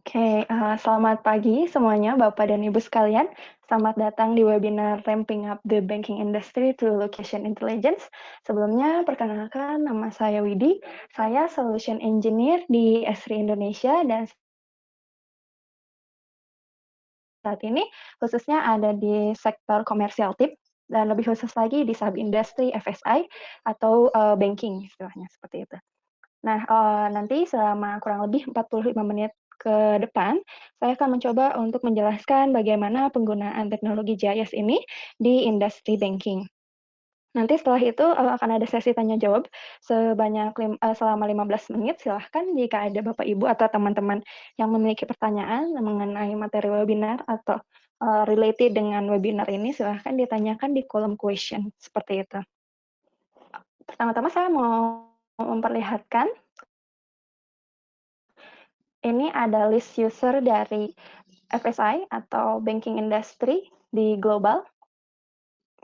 Selamat pagi semuanya Bapak dan Ibu sekalian. Selamat datang di webinar Ramping Up the Banking Industry through Location Intelligence. Sebelumnya, perkenalkan nama saya Widi. Saya Solution Engineer di Esri Indonesia dan saat ini khususnya ada di sektor komersial tip dan lebih khusus lagi di sub-industry FSI atau banking istilahnya seperti itu. Nah, nanti selama kurang lebih 45 menit ke depan, saya akan mencoba untuk menjelaskan bagaimana penggunaan teknologi GIS ini di industri banking. Nanti setelah itu, akan ada sesi tanya jawab selama 15 menit. Silahkan jika ada Bapak Ibu atau teman-teman yang memiliki pertanyaan mengenai materi webinar atau, related dengan webinar ini, silahkan ditanyakan di kolom question, seperti itu. Pertama-tama saya mau memperlihatkan ini ada list user dari FSI atau banking industry di global.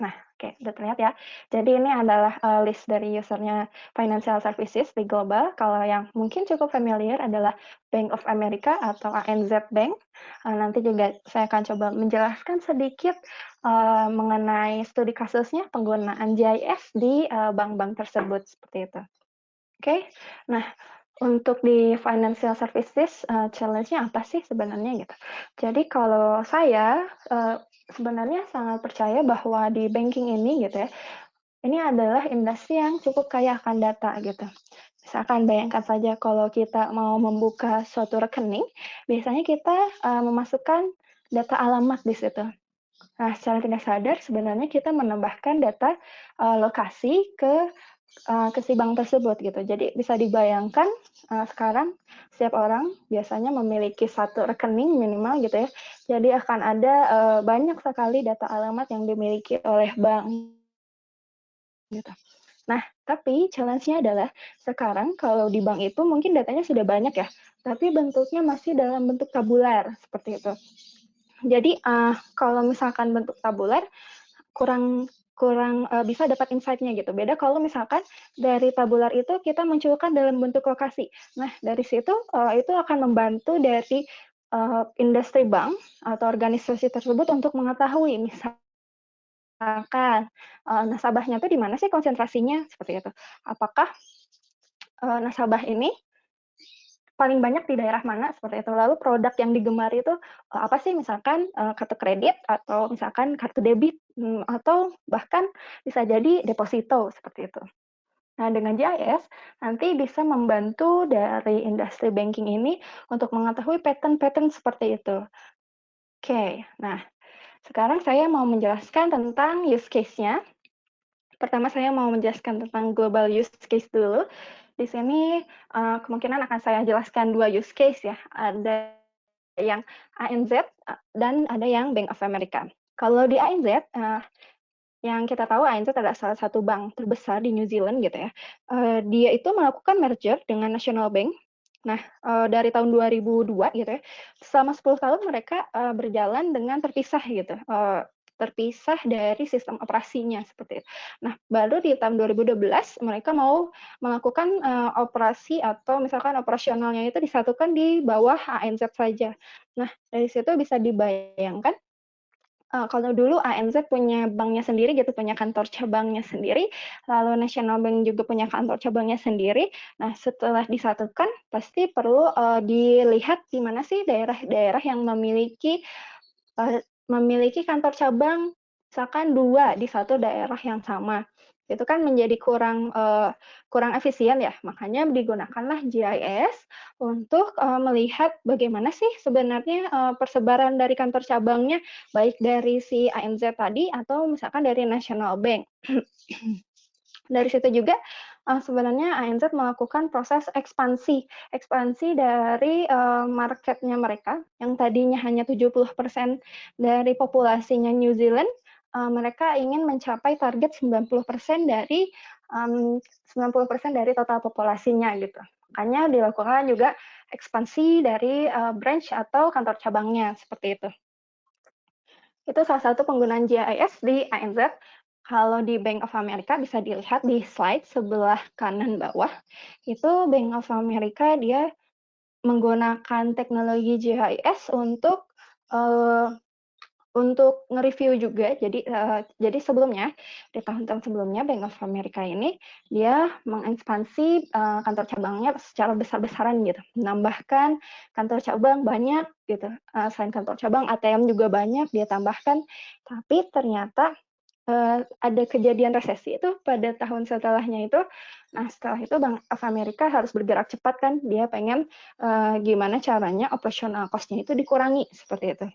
Nah, oke, udah terlihat ya. Jadi ini adalah list dari usernya financial services di global. Kalau yang mungkin cukup familiar adalah Bank of America atau ANZ Bank. Nanti juga saya akan coba menjelaskan sedikit mengenai studi kasusnya penggunaan GIS di bank-bank tersebut seperti itu. Oke, nah untuk di financial services, challenge-nya apa sih sebenarnya gitu. Jadi kalau saya, sebenarnya sangat percaya bahwa di banking ini gitu ya, ini adalah industri yang cukup kaya akan data gitu. Misalkan bayangkan saja kalau kita mau membuka suatu rekening, biasanya kita, memasukkan data alamat di situ. Nah, secara tidak sadar sebenarnya kita menambahkan data, lokasi ke si bank tersebut gitu. Jadi bisa dibayangkan, sekarang setiap orang biasanya memiliki satu rekening minimal gitu ya. Jadi akan ada, banyak sekali data alamat yang dimiliki oleh bank gitu. Nah, tapi challenge-nya adalah sekarang kalau di bank itu mungkin datanya sudah banyak ya, tapi bentuknya masih dalam bentuk tabular, seperti itu. Jadi, kalau misalkan bentuk tabular, kurang kurang, bisa dapat insight-nya gitu. Beda kalau misalkan dari tabular itu kita munculkan dalam bentuk lokasi. Nah, dari situ, itu akan membantu dari, industri bank atau organisasi tersebut untuk mengetahui misalkan, nasabahnya tuh di mana sih konsentrasinya, seperti itu. Apakah, nasabah ini paling banyak di daerah mana, seperti itu. Lalu produk yang digemari itu, apa sih, misalkan, kartu kredit atau misalkan kartu debit, atau bahkan bisa jadi deposito, seperti itu. Nah, dengan GIS nanti bisa membantu dari industri banking ini untuk mengetahui pattern-pattern seperti itu. Oke, nah sekarang saya mau menjelaskan tentang use case-nya. Pertama saya mau menjelaskan tentang global use case dulu. Di sini, kemungkinan akan saya jelaskan 2 use case ya, ada yang ANZ, dan ada yang Bank of America. Kalau di ANZ, yang kita tahu ANZ adalah salah satu bank terbesar di New Zealand gitu ya. Dia itu melakukan merger dengan National Bank. Nah, dari tahun 2002 gitu ya, selama 10 tahun mereka, berjalan dengan terpisah gitu, terpisah dari sistem operasinya seperti itu. Nah, baru di tahun 2012 mereka mau melakukan, operasi atau misalkan operasionalnya itu disatukan di bawah ANZ saja. Nah, dari situ bisa dibayangkan kalau dulu ANZ punya banknya sendiri gitu, punya kantor cabangnya sendiri, lalu National Bank juga punya kantor cabangnya sendiri. Nah, setelah disatukan pasti perlu, dilihat di mana sih daerah-daerah yang memiliki kantor cabang misalkan 2 di satu daerah yang sama. Itu kan menjadi kurang efisien ya, makanya digunakanlah GIS untuk, melihat bagaimana sih sebenarnya, persebaran dari kantor cabangnya, baik dari si ANZ tadi atau misalkan dari National Bank. Dari situ juga, sebenarnya ANZ melakukan proses ekspansi. Ekspansi dari, marketnya mereka yang tadinya hanya 70% dari populasinya New Zealand, mereka ingin mencapai target 90% dari, 90% dari total populasinya gitu. Makanya dilakukan juga ekspansi dari, branch atau kantor cabangnya, seperti itu. Itu salah satu penggunaan GIS di ANZ. Kalau di Bank of America bisa dilihat di slide sebelah kanan bawah, itu Bank of America dia menggunakan teknologi GIS untuk nge-review juga. Jadi sebelumnya, di tahun-tahun sebelumnya Bank of America ini dia mengekspansi kantor cabangnya secara besar-besaran gitu, menambahkan kantor cabang banyak gitu. Selain kantor cabang, ATM juga banyak dia tambahkan. Tapi ternyata ada kejadian resesi itu pada tahun setelahnya itu. Nah, setelah itu Bank of America harus bergerak cepat kan, dia pengen gimana caranya operational cost-nya itu dikurangi seperti itu.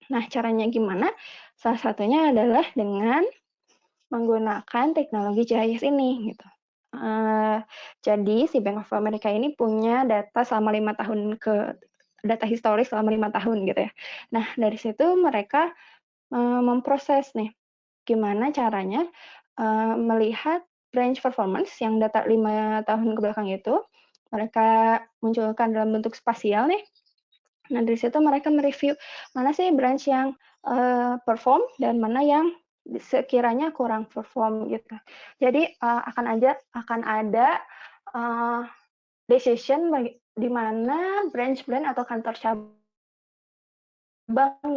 Nah, caranya gimana? Salah satunya adalah dengan menggunakan teknologi GIS ini gitu. Jadi si Bank of America ini punya data selama 5 tahun data historis selama 5 tahun gitu ya. Nah, dari situ mereka memproses nih gimana caranya melihat branch performance yang data 5 tahun ke belakang itu mereka munculkan dalam bentuk spasial nih. Nah, dari situ mereka mereview mana sih branch yang perform dan mana yang sekiranya kurang perform gitu. Jadi akan ada decision di mana branch-branch atau kantor cabang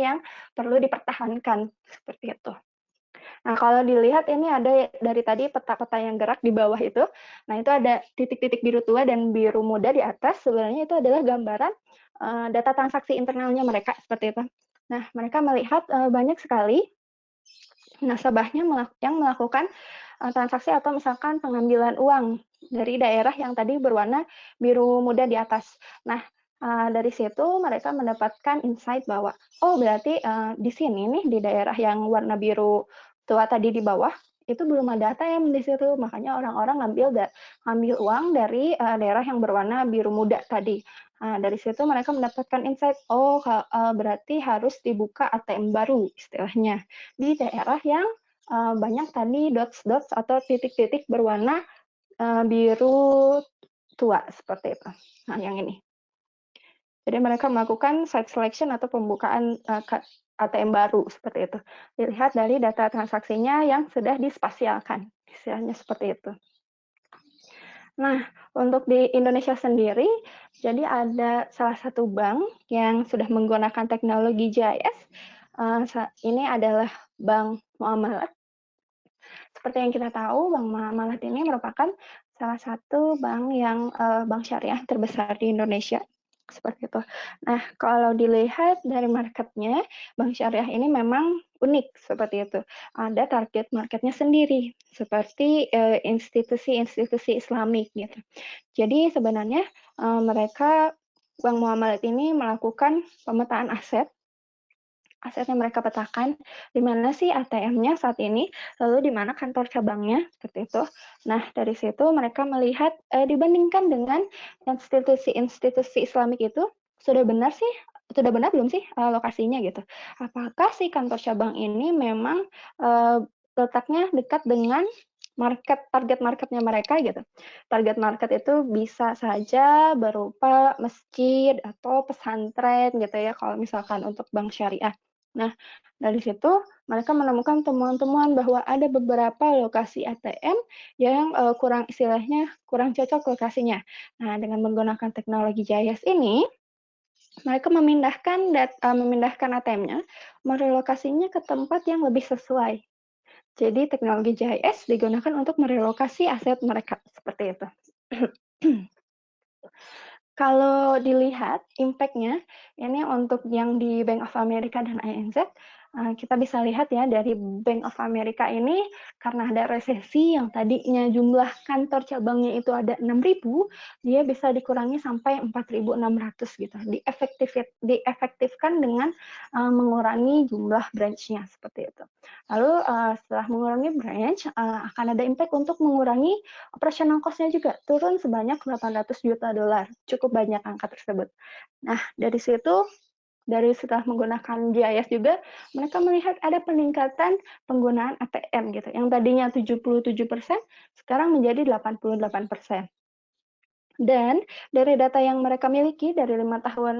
yang perlu dipertahankan seperti itu. Nah, kalau dilihat ini ada dari tadi peta-peta yang gerak di bawah itu. Nah, itu ada titik-titik biru tua dan biru muda di atas. Sebenarnya itu adalah gambaran data transaksi internalnya mereka seperti itu. Nah, mereka melihat banyak sekali nasabahnya yang melakukan transaksi atau misalkan pengambilan uang dari daerah yang tadi berwarna biru muda di atas. Nah, dari situ mereka mendapatkan insight bahwa, oh berarti di sini nih di daerah yang warna biru tua tadi di bawah, itu belum ada ATM di situ, makanya orang-orang ngambil uang dari daerah yang berwarna biru muda tadi. Nah, dari situ mereka mendapatkan insight, oh berarti harus dibuka ATM baru istilahnya di daerah yang banyak tadi dots-dots atau titik-titik berwarna biru tua seperti itu. Nah, yang ini. Jadi mereka melakukan site selection atau pembukaan ATM baru seperti itu. Dilihat dari data transaksinya yang sudah dispasialkan, istilahnya seperti itu. Nah, untuk di Indonesia sendiri, jadi ada salah satu bank yang sudah menggunakan teknologi GIS. Ini adalah Bank Muamalat. Seperti yang kita tahu, Bank Muamalat ini merupakan salah satu bank syariah terbesar di Indonesia. Seperti itu. Nah, kalau dilihat dari marketnya, bank syariah ini memang unik seperti itu. Ada target marketnya sendiri, seperti institusi-institusi Islamik gitu. Jadi sebenarnya mereka Bank Muamalat ini melakukan pemetaan aset yang mereka petakan, di mana sih ATM-nya saat ini, lalu di mana kantor cabangnya, seperti itu. Nah, dari situ mereka melihat, dibandingkan dengan institusi-institusi Islamik itu, sudah benar belum sih lokasinya gitu? Apakah si kantor cabang ini memang letaknya dekat dengan target marketnya mereka gitu. Target market itu bisa saja berupa masjid atau pesantren gitu ya, kalau misalkan untuk bank syariah. Nah, dari situ mereka menemukan temuan-temuan bahwa ada beberapa lokasi ATM yang istilahnya kurang cocok lokasinya. Nah, dengan menggunakan teknologi GIS ini, mereka memindahkan ATM-nya, merelokasinya ke tempat yang lebih sesuai. Jadi teknologi GIS digunakan untuk merelokasi aset mereka, seperti itu. Kalau dilihat impact-nya, ini untuk yang di Bank of America dan ANZ, kita bisa lihat ya dari Bank of America ini karena ada resesi yang tadinya jumlah kantor cabangnya itu ada 6.000, dia bisa dikurangi sampai 4.600 gitu. Diefektifkan dengan mengurangi jumlah branch-nya seperti itu. Lalu setelah mengurangi branch, akan ada impact untuk mengurangi operational cost-nya juga, turun sebanyak 800 juta dolar. Cukup banyak angka tersebut. Nah, setelah menggunakan GIS juga, mereka melihat ada peningkatan penggunaan ATM gitu. Yang tadinya 77%, sekarang menjadi 88%. Dan dari data yang mereka miliki dari 5 tahun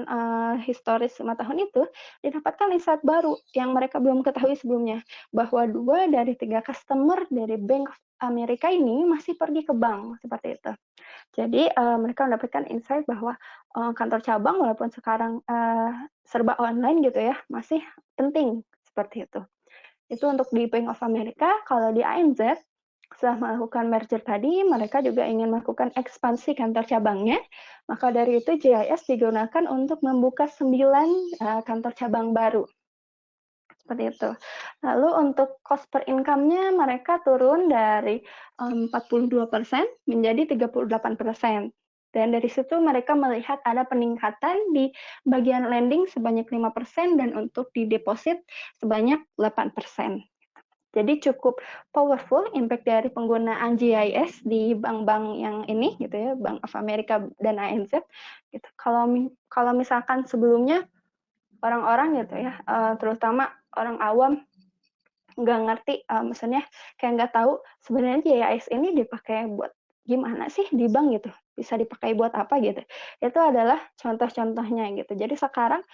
historis 5 tahun itu, didapatkan insight baru yang mereka belum ketahui sebelumnya, bahwa 2 dari 3 customer dari Bank of Amerika ini masih pergi ke bank, seperti itu. Jadi, mereka mendapatkan insight bahwa, kantor cabang walaupun sekarang, serba online gitu ya, masih penting, seperti itu. Itu untuk di Bank of America. Kalau di ANZ, setelah melakukan merger tadi, mereka juga ingin melakukan ekspansi kantor cabangnya. Maka dari itu GIS digunakan untuk membuka 9 kantor cabang baru. Seperti itu. Lalu untuk cost per income-nya mereka turun dari 42% menjadi 38%. Dan dari situ mereka melihat ada peningkatan di bagian lending sebanyak 5% dan untuk di deposit sebanyak 8%. Jadi cukup powerful impact dari penggunaan GIS di bank-bank yang ini gitu ya, Bank of America dan ANZ gitu. Kalau misalkan sebelumnya orang-orang gitu ya, terutama orang awam nggak ngerti, maksudnya kayak nggak tahu sebenarnya GIS ini dipakai buat gimana sih di bank gitu, bisa dipakai buat apa gitu. Itu adalah contoh-contohnya gitu. Jadi sekarang,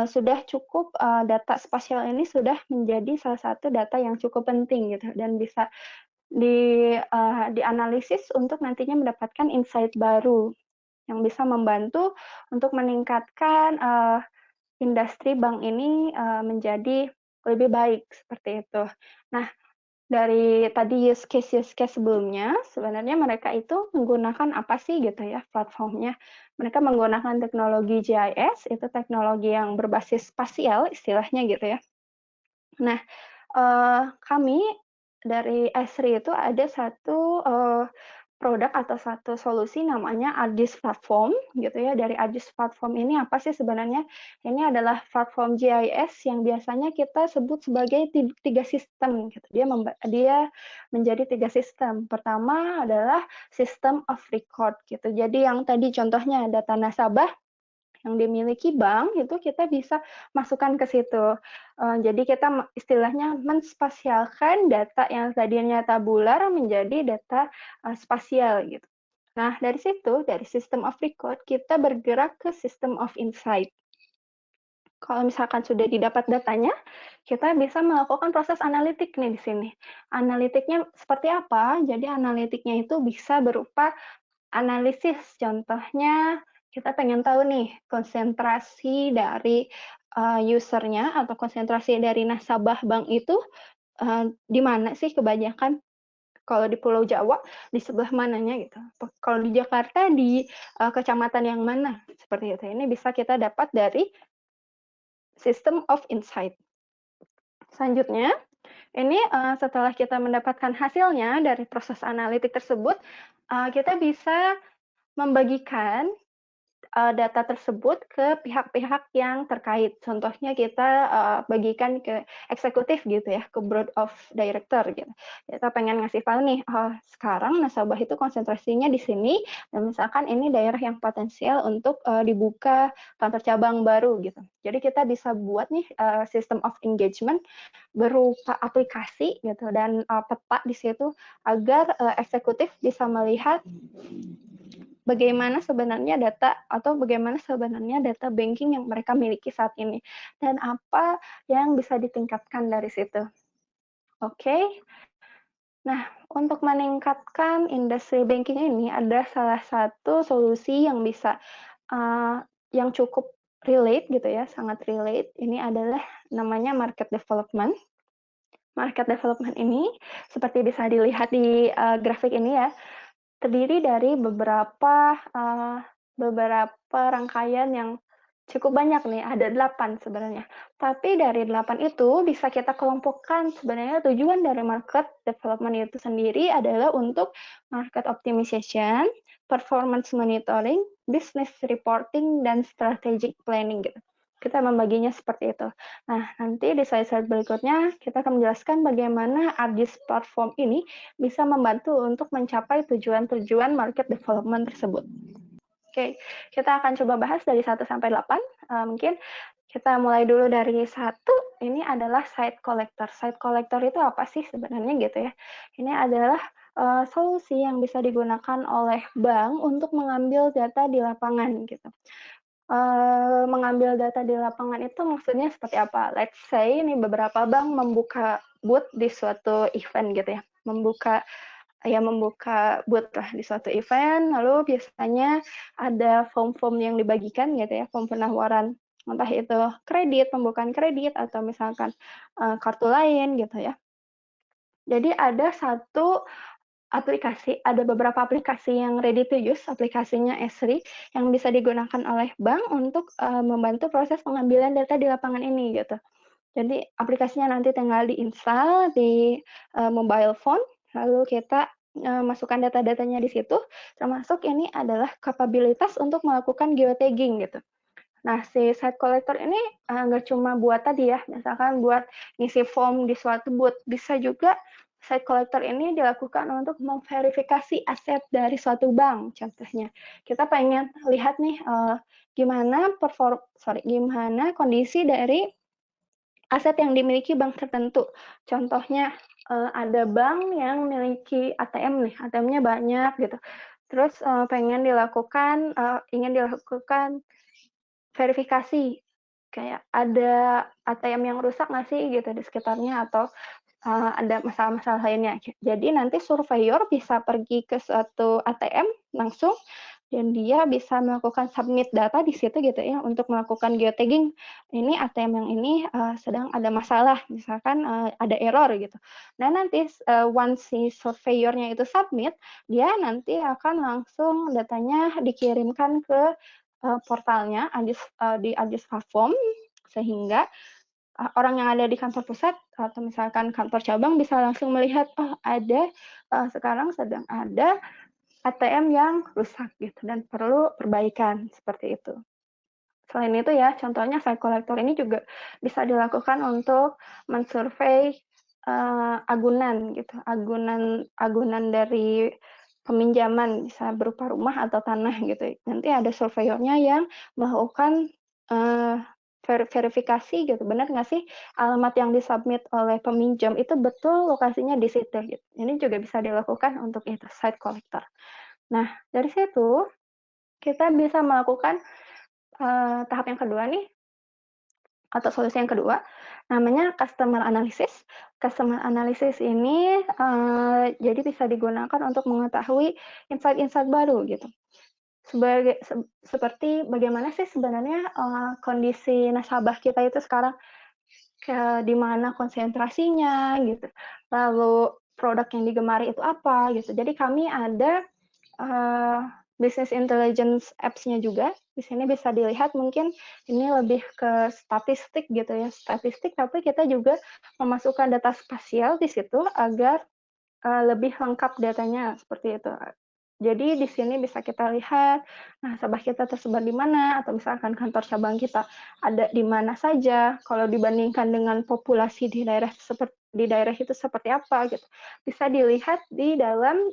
sudah cukup, data spasial ini sudah menjadi salah satu data yang cukup penting gitu dan bisa dianalisis untuk nantinya mendapatkan insight baru yang bisa membantu untuk meningkatkan, industri bank ini, menjadi lebih baik, seperti itu. Nah, dari tadi use case sebelumnya, sebenarnya mereka itu menggunakan apa sih gitu ya platformnya. Mereka menggunakan teknologi GIS, itu teknologi yang berbasis spasial istilahnya gitu ya. Nah, kami dari Esri itu ada satu, produk atau satu solusi namanya ARGIS Platform gitu ya. Dari ARGIS Platform ini apa sih sebenarnya? Ini adalah platform GIS yang biasanya kita sebut sebagai 3 sistem gitu. Dia menjadi 3 sistem. Pertama adalah System of Record gitu. Jadi yang tadi contohnya data nasabah yang dimiliki bank itu kita bisa masukkan ke situ. Jadi kita istilahnya menspasialkan data yang tadinya tabular menjadi data, spasial gitu. Nah, dari situ, dari system of record, kita bergerak ke system of insight. Kalau misalkan sudah didapat datanya, kita bisa melakukan proses analitik nih di sini. Analitiknya seperti apa? Jadi analitiknya itu bisa berupa analisis, contohnya kita pengen tahu nih konsentrasi dari, user-nya atau konsentrasi dari nasabah bank itu, di mana sih kebanyakan. Kalau di Pulau Jawa, di sebelah mananya gitu. Kalau di Jakarta di, kecamatan yang mana, seperti itu. Ini bisa kita dapat dari System of Insight. Selanjutnya, ini, setelah kita mendapatkan hasilnya dari proses analitik tersebut, kita bisa membagikan data tersebut ke pihak-pihak yang terkait. Contohnya kita, bagikan ke eksekutif gitu ya, ke board of director gitu. Kita pengen ngasih tahu nih, oh sekarang nasabah itu konsentrasinya di sini dan misalkan ini daerah yang potensial untuk, dibuka kantor cabang baru gitu. Jadi kita bisa buat nih, system of engagement berupa aplikasi gitu dan, peta di situ agar, eksekutif bisa melihat bagaimana sebenarnya data banking yang mereka miliki saat ini, dan apa yang bisa ditingkatkan dari situ. Oke. Nah, untuk meningkatkan industri banking ini ada salah satu solusi yang bisa, yang cukup relate gitu ya, sangat relate, ini adalah namanya market development. Market development ini seperti bisa dilihat di, grafik ini ya, terdiri dari beberapa rangkaian yang cukup banyak nih, ada 8 sebenarnya. Tapi dari 8 itu bisa kita kelompokkan, sebenarnya tujuan dari market development itu sendiri adalah untuk market optimization, performance monitoring, business reporting, dan strategic planning gitu. Kita membaginya seperti itu. Nah, nanti di slide-slide berikutnya kita akan menjelaskan bagaimana ARGIS platform ini bisa membantu untuk mencapai tujuan-tujuan market development tersebut. Oke, kita akan coba bahas dari 1 sampai 8. Mungkin kita mulai dulu dari 1, ini adalah site collector. Site collector itu apa sih sebenarnya gitu ya. Ini adalah solusi yang bisa digunakan oleh bank untuk mengambil data di lapangan gitu. Mengambil data di lapangan itu maksudnya seperti apa? Let's say ini beberapa bank membuka booth di suatu event gitu ya, membuka ya membuka booth lah di suatu event, lalu biasanya ada form-form yang dibagikan gitu ya, form penawaran, entah itu kredit, pembukaan kredit, atau misalkan kartu lain gitu ya. Jadi ada beberapa aplikasi yang ready to use, aplikasinya Esri, yang bisa digunakan oleh bank untuk membantu proses pengambilan data di lapangan ini gitu. Jadi aplikasinya nanti tinggal di-install di mobile phone, lalu kita masukkan data-datanya di situ, termasuk ini adalah kapabilitas untuk melakukan geotagging gitu. Nah, si site collector ini nggak cuma buat tadi ya, misalkan buat ngisi form di suatu booth, bisa juga site collector ini dilakukan untuk memverifikasi aset dari suatu bank, contohnya. Kita pengen lihat nih gimana kondisi dari aset yang dimiliki bank tertentu. Contohnya ada bank yang memiliki ATM nih, ATM-nya banyak gitu. Terus ingin dilakukan verifikasi, kayak ada ATM yang rusak nggak sih gitu di sekitarnya, atau ada masalah-masalah lainnya. Jadi nanti surveyor bisa pergi ke suatu ATM langsung, dan dia bisa melakukan submit data di situ gitu ya, untuk melakukan geotagging, ini ATM yang ini sedang ada masalah, misalkan ada error gitu. Nah nanti once si surveyornya itu submit, dia nanti akan langsung datanya dikirimkan ke portalnya di AGIS Platform, sehingga orang yang ada di kantor pusat atau misalkan kantor cabang bisa langsung melihat, oh sekarang sedang ada ATM yang rusak gitu dan perlu perbaikan, seperti itu. Selain itu ya, contohnya site collector ini juga bisa dilakukan untuk mensurvei agunan gitu, agunan dari peminjaman, bisa berupa rumah atau tanah gitu. Nanti ada surveyornya yang melakukan verifikasi gitu, benar nggak sih alamat yang disubmit oleh peminjam itu betul lokasinya di situ gitu. Ini juga bisa dilakukan untuk itu, site collector. Nah, dari situ kita bisa melakukan tahap yang kedua nih, atau solusi yang kedua, namanya customer analysis. Customer analysis ini jadi bisa digunakan untuk mengetahui insight-insight baru gitu. Seperti bagaimana sih sebenarnya kondisi nasabah kita itu sekarang, di mana konsentrasinya gitu, lalu produk yang digemari itu apa gitu. Jadi kami ada business intelligence apps-nya juga. Di sini bisa dilihat, mungkin ini lebih ke statistik gitu ya, statistik, tapi kita juga memasukkan data spasial di situ agar lebih lengkap datanya, seperti itu. Jadi di sini bisa kita lihat nasabah kita tersebar di mana, atau misalkan kantor cabang kita ada di mana saja, kalau dibandingkan dengan populasi di daerah itu seperti apa gitu. Bisa dilihat di dalam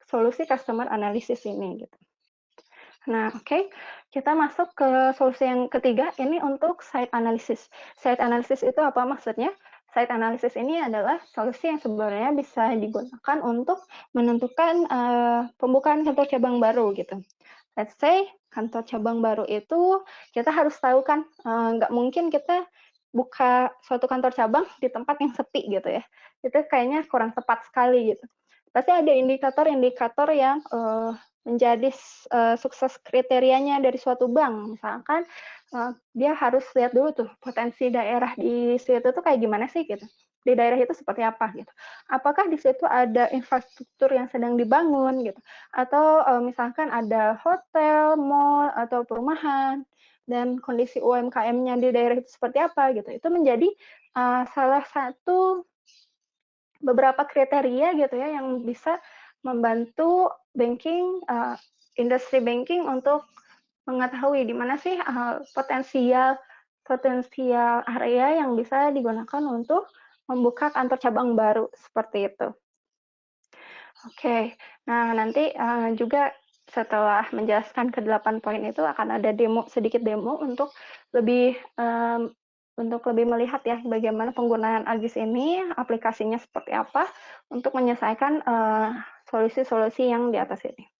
solusi customer analysis ini gitu. Nah, oke. Kita masuk ke solusi yang ketiga, ini untuk site analysis. Site analysis itu apa maksudnya? Site analysis ini adalah solusi yang sebenarnya bisa digunakan untuk menentukan pembukaan kantor cabang baru gitu. Let's say kantor cabang baru itu kita harus tahu kan, nggak mungkin kita buka suatu kantor cabang di tempat yang sepi gitu ya. Itu kayaknya kurang tepat sekali gitu. Pasti ada indikator-indikator yang menjadi sukses kriterianya dari suatu bank. Misalkan dia harus lihat dulu tuh potensi daerah di situ tuh kayak gimana sih gitu. Di daerah itu seperti apa gitu. Apakah di situ ada infrastruktur yang sedang dibangun gitu, atau misalkan ada hotel, mall, atau perumahan, dan kondisi UMKM-nya di daerah itu seperti apa gitu. Itu menjadi salah satu beberapa kriteria gitu ya yang bisa membantu industri banking untuk mengetahui di mana sih potensial area yang bisa digunakan untuk membuka kantor cabang baru, seperti itu. Oke, nah nanti juga setelah menjelaskan ke-8 poin itu akan ada sedikit demo untuk lebih melihat ya bagaimana penggunaan AGIS ini, aplikasinya seperti apa untuk menyelesaikan solusi-solusi yang di atas ini.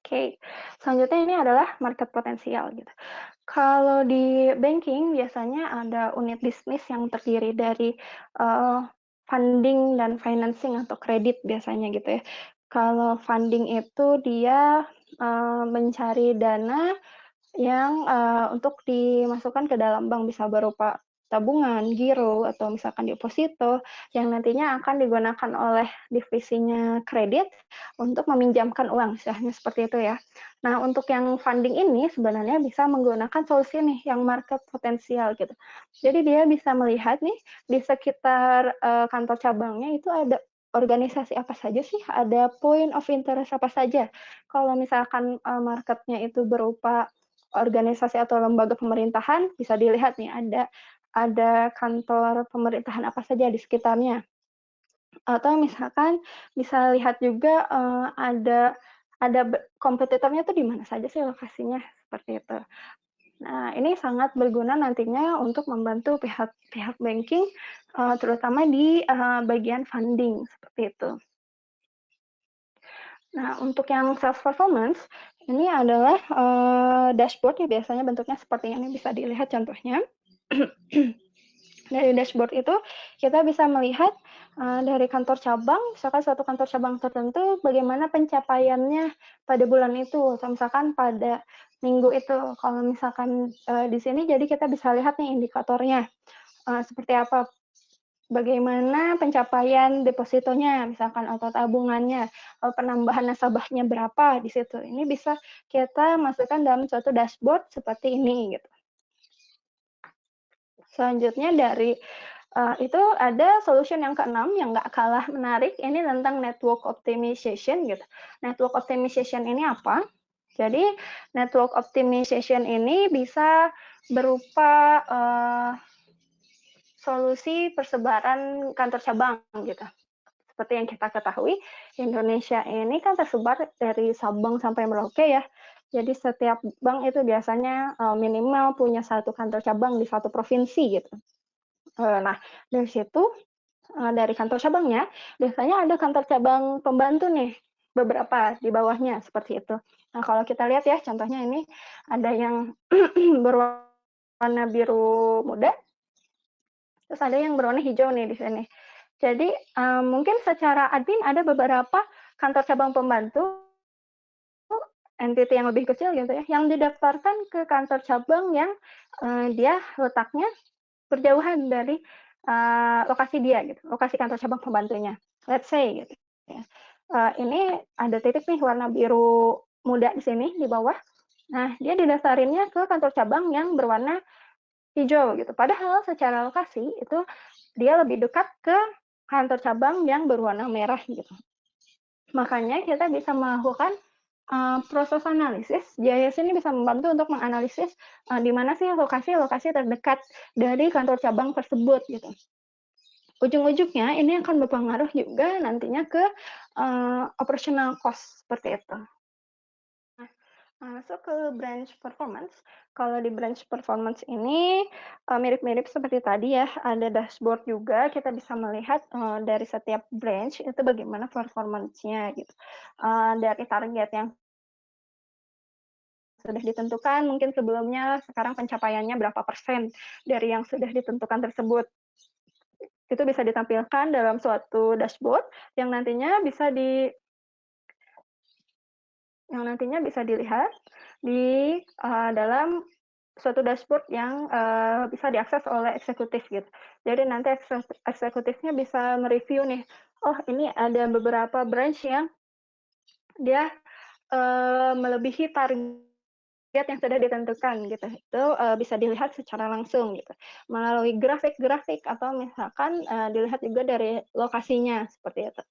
Oke, selanjutnya ini adalah market potensial gitu. Kalau di banking biasanya ada unit bisnis yang terdiri dari funding dan financing atau kredit biasanya gitu ya. Kalau funding itu dia, mencari dana yang, untuk dimasukkan ke dalam bank, bisa berupa tabungan, giro, atau misalkan deposito, yang nantinya akan digunakan oleh divisinya kredit untuk meminjamkan uang, istilahnya seperti itu ya. Nah, untuk yang funding ini sebenarnya bisa menggunakan solusi nih yang market potensial gitu. Jadi dia bisa melihat nih di sekitar, kantor cabangnya itu ada organisasi apa saja sih, ada point of interest apa saja. Kalau misalkan, marketnya itu berupa organisasi atau lembaga pemerintahan, bisa dilihat nih ada kantor pemerintahan apa saja di sekitarnya. Atau misalkan bisa lihat juga, ada kompetitornya tuh di mana saja sih lokasinya, seperti itu. Nah, ini sangat berguna nantinya untuk membantu pihak banking, terutama di, bagian funding, seperti itu. Nah, untuk yang self performance, ini adalah, dashboard ya biasanya bentuknya seperti ini, bisa dilihat contohnya. Dari dashboard itu kita bisa melihat, dari kantor cabang, misalkan suatu kantor cabang tertentu bagaimana pencapaiannya pada bulan itu, atau misalkan pada minggu itu. Kalau misalkan, di sini jadi kita bisa lihat nih indikatornya, seperti apa, bagaimana pencapaian depositonya misalkan atau tabungannya, penambahan nasabahnya berapa di situ. Ini bisa kita masukkan dalam suatu dashboard seperti ini gitu. Selanjutnya dari itu ada solution yang keenam yang nggak kalah menarik, ini tentang network optimization gitu. Network optimization ini apa? Jadi network optimization ini bisa berupa solusi persebaran kantor cabang gitu. Seperti yang kita ketahui, Indonesia ini kan tersebar dari Sabang sampai Merauke ya. Jadi setiap bank itu biasanya minimal punya satu kantor cabang di satu provinsi gitu. Nah, dari situ, dari kantor cabangnya, biasanya ada kantor cabang pembantu nih, beberapa di bawahnya, seperti itu. Nah, kalau kita lihat ya, contohnya ini ada yang berwarna biru muda, terus ada yang berwarna hijau nih di sini. Jadi, mungkin secara admin ada beberapa kantor cabang pembantu, entity yang lebih kecil gitu ya, yang didaftarkan ke kantor cabang yang, dia letaknya berjauhan dari, lokasi dia gitu, lokasi kantor cabang pembantunya. Let's say gitu ya, ini ada titik nih warna biru muda di sini di bawah. Nah, dia didaftarinnya ke kantor cabang yang berwarna hijau gitu. Padahal secara lokasi itu dia lebih dekat ke kantor cabang yang berwarna merah gitu. Makanya kita bisa melakukan proses analisis. GIS ini bisa membantu untuk menganalisis di mana sih lokasi-lokasi terdekat dari kantor cabang tersebut gitu. Ujung-ujungnya ini akan berpengaruh juga nantinya ke operational cost seperti itu. Masuk ke branch performance. Kalau di branch performance ini mirip-mirip seperti tadi ya, ada dashboard juga, kita bisa melihat dari setiap branch itu bagaimana performance-nya gitu. Dari target yang sudah ditentukan mungkin sebelumnya, sekarang pencapaiannya berapa persen dari yang sudah ditentukan tersebut. Itu bisa ditampilkan dalam suatu dashboard yang nantinya dilihat di dalam suatu dashboard yang bisa diakses oleh eksekutif gitu. Jadi nanti eksekutifnya bisa mereview nih, oh ini ada beberapa branch yang dia melebihi target yang sudah ditentukan gitu. Itu bisa dilihat secara langsung gitu. Melalui grafik-grafik atau misalkan dilihat juga dari lokasinya seperti itu.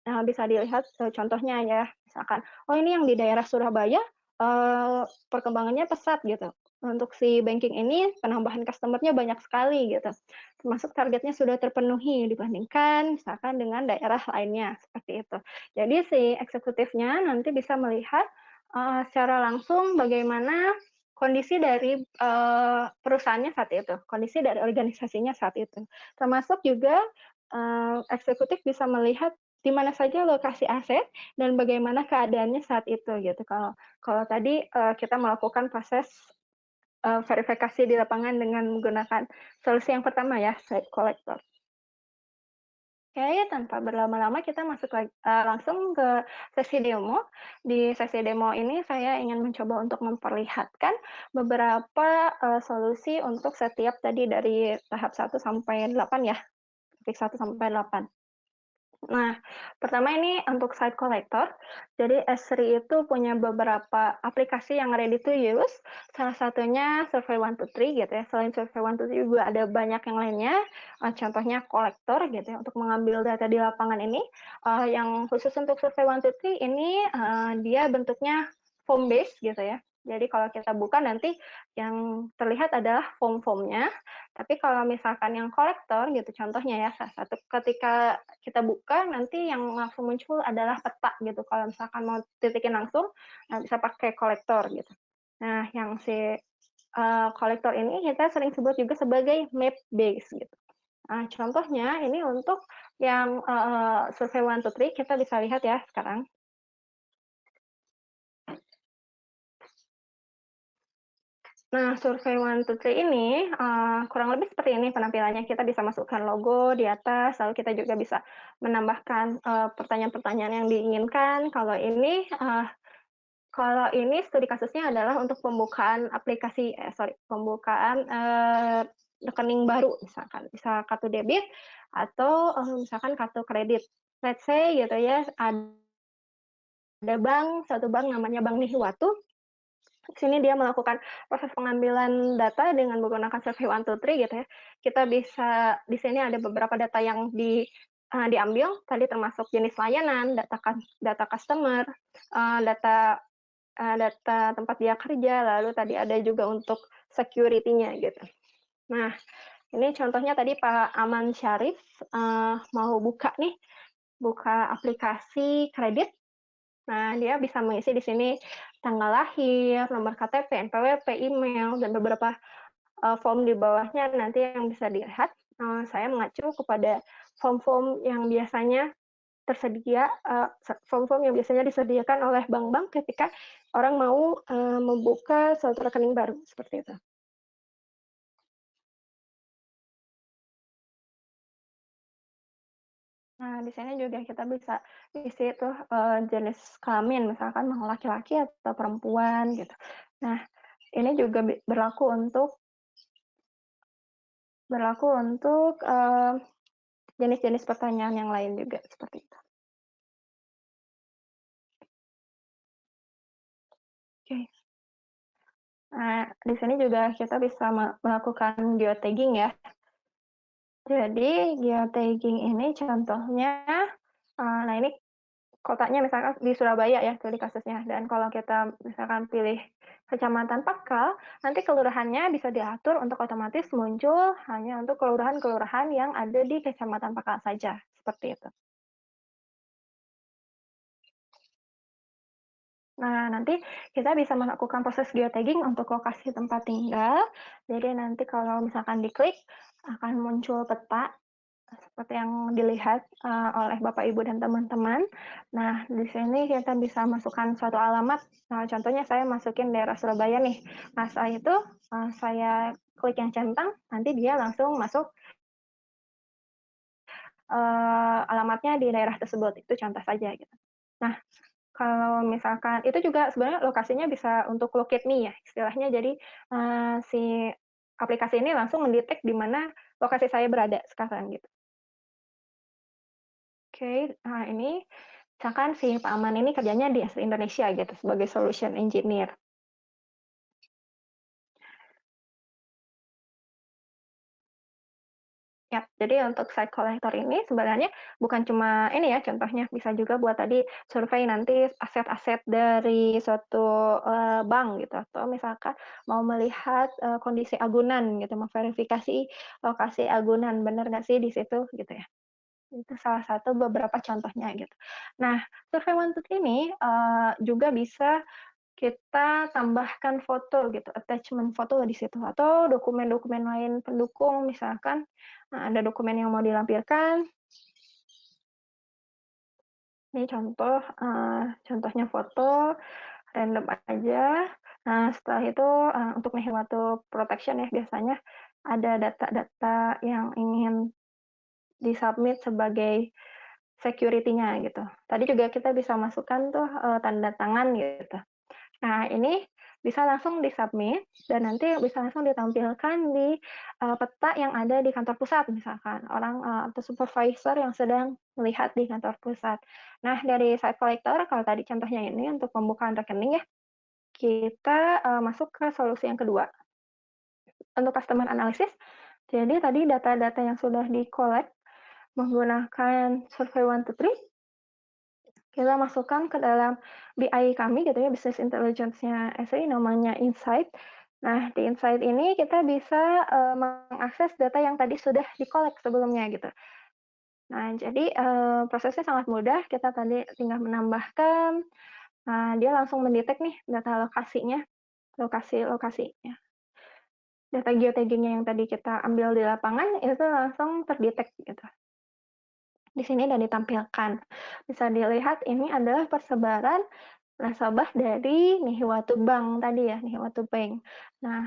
Nah, bisa dilihat contohnya ya, misalkan, oh ini yang di daerah Surabaya perkembangannya pesat gitu. Untuk si banking ini penambahan customer-nya banyak sekali gitu. Termasuk targetnya sudah terpenuhi dibandingkan misalkan dengan daerah lainnya seperti itu. Jadi si eksekutifnya nanti bisa melihat secara langsung bagaimana kondisi dari perusahaannya saat itu, kondisi dari organisasinya saat itu. Termasuk juga eksekutif bisa melihat di mana saja lokasi aset dan bagaimana keadaannya saat itu gitu. Kalau tadi kita melakukan proses verifikasi di lapangan dengan menggunakan solusi yang pertama ya, site collector. Oke, tanpa berlama-lama kita masuk langsung ke sesi demo. Di sesi demo ini saya ingin mencoba untuk memperlihatkan beberapa, solusi untuk setiap tadi dari tahap 1 sampai 8 ya, topik 1 sampai 8. Nah, pertama ini untuk site collector. Jadi Esri itu punya beberapa aplikasi yang ready to use, salah satunya Survey123 gitu ya. Selain Survey123 juga ada banyak yang lainnya, contohnya kolektor gitu ya, untuk mengambil data di lapangan ini. Yang khusus untuk Survey123 ini, dia bentuknya form based gitu ya. Jadi kalau kita buka nanti yang terlihat adalah form-formnya, tapi kalau misalkan yang kolektor gitu contohnya ya, salah satu ketika kita buka nanti yang langsung muncul adalah peta gitu. Kalau misalkan mau titikin langsung, bisa pakai kolektor gitu. Nah, yang si kolektor ini kita sering sebut juga sebagai map base gitu. Nah, contohnya ini untuk yang survei 1 to 3 kita bisa lihat ya sekarang. Nah, survei 1 to 3 ini kurang lebih seperti ini penampilannya. Kita bisa masukkan logo di atas, lalu kita juga bisa menambahkan pertanyaan-pertanyaan yang diinginkan. Kalau ini studi kasusnya adalah untuk pembukaan pembukaan rekening baru misalkan, bisa kartu debit atau misalkan kartu kredit. Let's say gitu ya, ada satu bank namanya Bank Nihiwatu. Di sini dia melakukan proses pengambilan data dengan menggunakan survei 1 to 3 gitu ya. Kita bisa di sini ada beberapa data yang diambil, tadi termasuk jenis layanan, data customer, data data tempat dia kerja, lalu tadi ada juga untuk security-nya gitu. Nah, ini contohnya tadi Pak Aman Syarif mau buka aplikasi kredit. Nah, dia bisa mengisi di sini tanggal lahir, nomor KTP, NPWP, email, dan beberapa form di bawahnya nanti yang bisa dilihat. Saya mengacu kepada form-form yang biasanya tersedia, form-form yang biasanya disediakan oleh bank-bank ketika orang mau membuka suatu rekening baru, seperti itu. Nah, di sini juga kita bisa isi tuh jenis kelamin, misalkan mau laki-laki atau perempuan gitu. Nah, ini juga berlaku untuk jenis-jenis pertanyaan yang lain juga seperti itu. Oke. Nah, di sini juga kita bisa melakukan geotagging ya. Jadi geotagging ini contohnya, nah ini kotanya misalkan di Surabaya ya studi kasusnya, dan kalau kita misalkan pilih Kecamatan Pakal, nanti kelurahannya bisa diatur untuk otomatis muncul hanya untuk kelurahan-kelurahan yang ada di Kecamatan Pakal saja, seperti itu. Nah, nanti kita bisa melakukan proses geotagging untuk lokasi tempat tinggal. Jadi nanti kalau misalkan diklik akan muncul peta seperti yang dilihat oleh Bapak Ibu dan teman-teman. Nah, di sini kita bisa masukkan suatu alamat. Nah, contohnya saya masukin daerah Surabaya nih. Nah, setelah itu saya klik yang centang, nanti dia langsung masuk alamatnya di daerah tersebut. Itu contoh saja gitu. Nah, kalau misalkan itu juga sebenarnya lokasinya bisa untuk locate me ya istilahnya. Jadi si aplikasi ini langsung mendetek di mana lokasi saya berada sekarang gitu. Oke, nah ini misalkan si Pak Aman ini kerjanya di Asli Indonesia gitu sebagai solution engineer. Ya, jadi untuk site collector ini sebenarnya bukan cuma ini ya contohnya, bisa juga buat tadi survei nanti aset-aset dari suatu bank gitu, atau misalkan mau melihat kondisi agunan gitu, memverifikasi lokasi agunan, benar nggak sih di situ gitu ya. Itu salah satu beberapa contohnya gitu. Nah, survei One ini juga bisa kita tambahkan foto gitu, attachment foto di situ, atau dokumen-dokumen lain pendukung, misalkan ada dokumen yang mau dilampirkan, ini contohnya foto, random aja. Nah, setelah itu untuk menghemat protection ya, biasanya ada data-data yang ingin di-submit sebagai security-nya gitu. Tadi juga kita bisa masukkan tuh, tanda tangan gitu. Nah, ini bisa langsung di-submit dan nanti bisa langsung ditampilkan di, peta yang ada di kantor pusat misalkan, orang, atau supervisor yang sedang melihat di kantor pusat. Nah, dari site collector kalau tadi contohnya ini untuk pembukaan rekening ya, kita, masuk ke solusi yang kedua. Untuk customer analysis, jadi tadi data-data yang sudah di-collect menggunakan survei 1 to 3, kita masukkan ke dalam BI kami gitu ya, Business Intelligence-nya SEI namanya Insight. Nah, di Insight ini kita bisa, mengakses data yang tadi sudah di-collect sebelumnya gitu. Nah, jadi, prosesnya sangat mudah, kita tadi tinggal menambahkan, dia langsung mendetek nih data lokasinya, lokasi-lokasinya. Data geotagging-nya yang tadi kita ambil di lapangan itu langsung terdetek gitu. Di sini udah ditampilkan. Bisa dilihat ini adalah persebaran nasabah dari Nihiwatu Bank tadi ya, Nihiwatu Bank. Nah,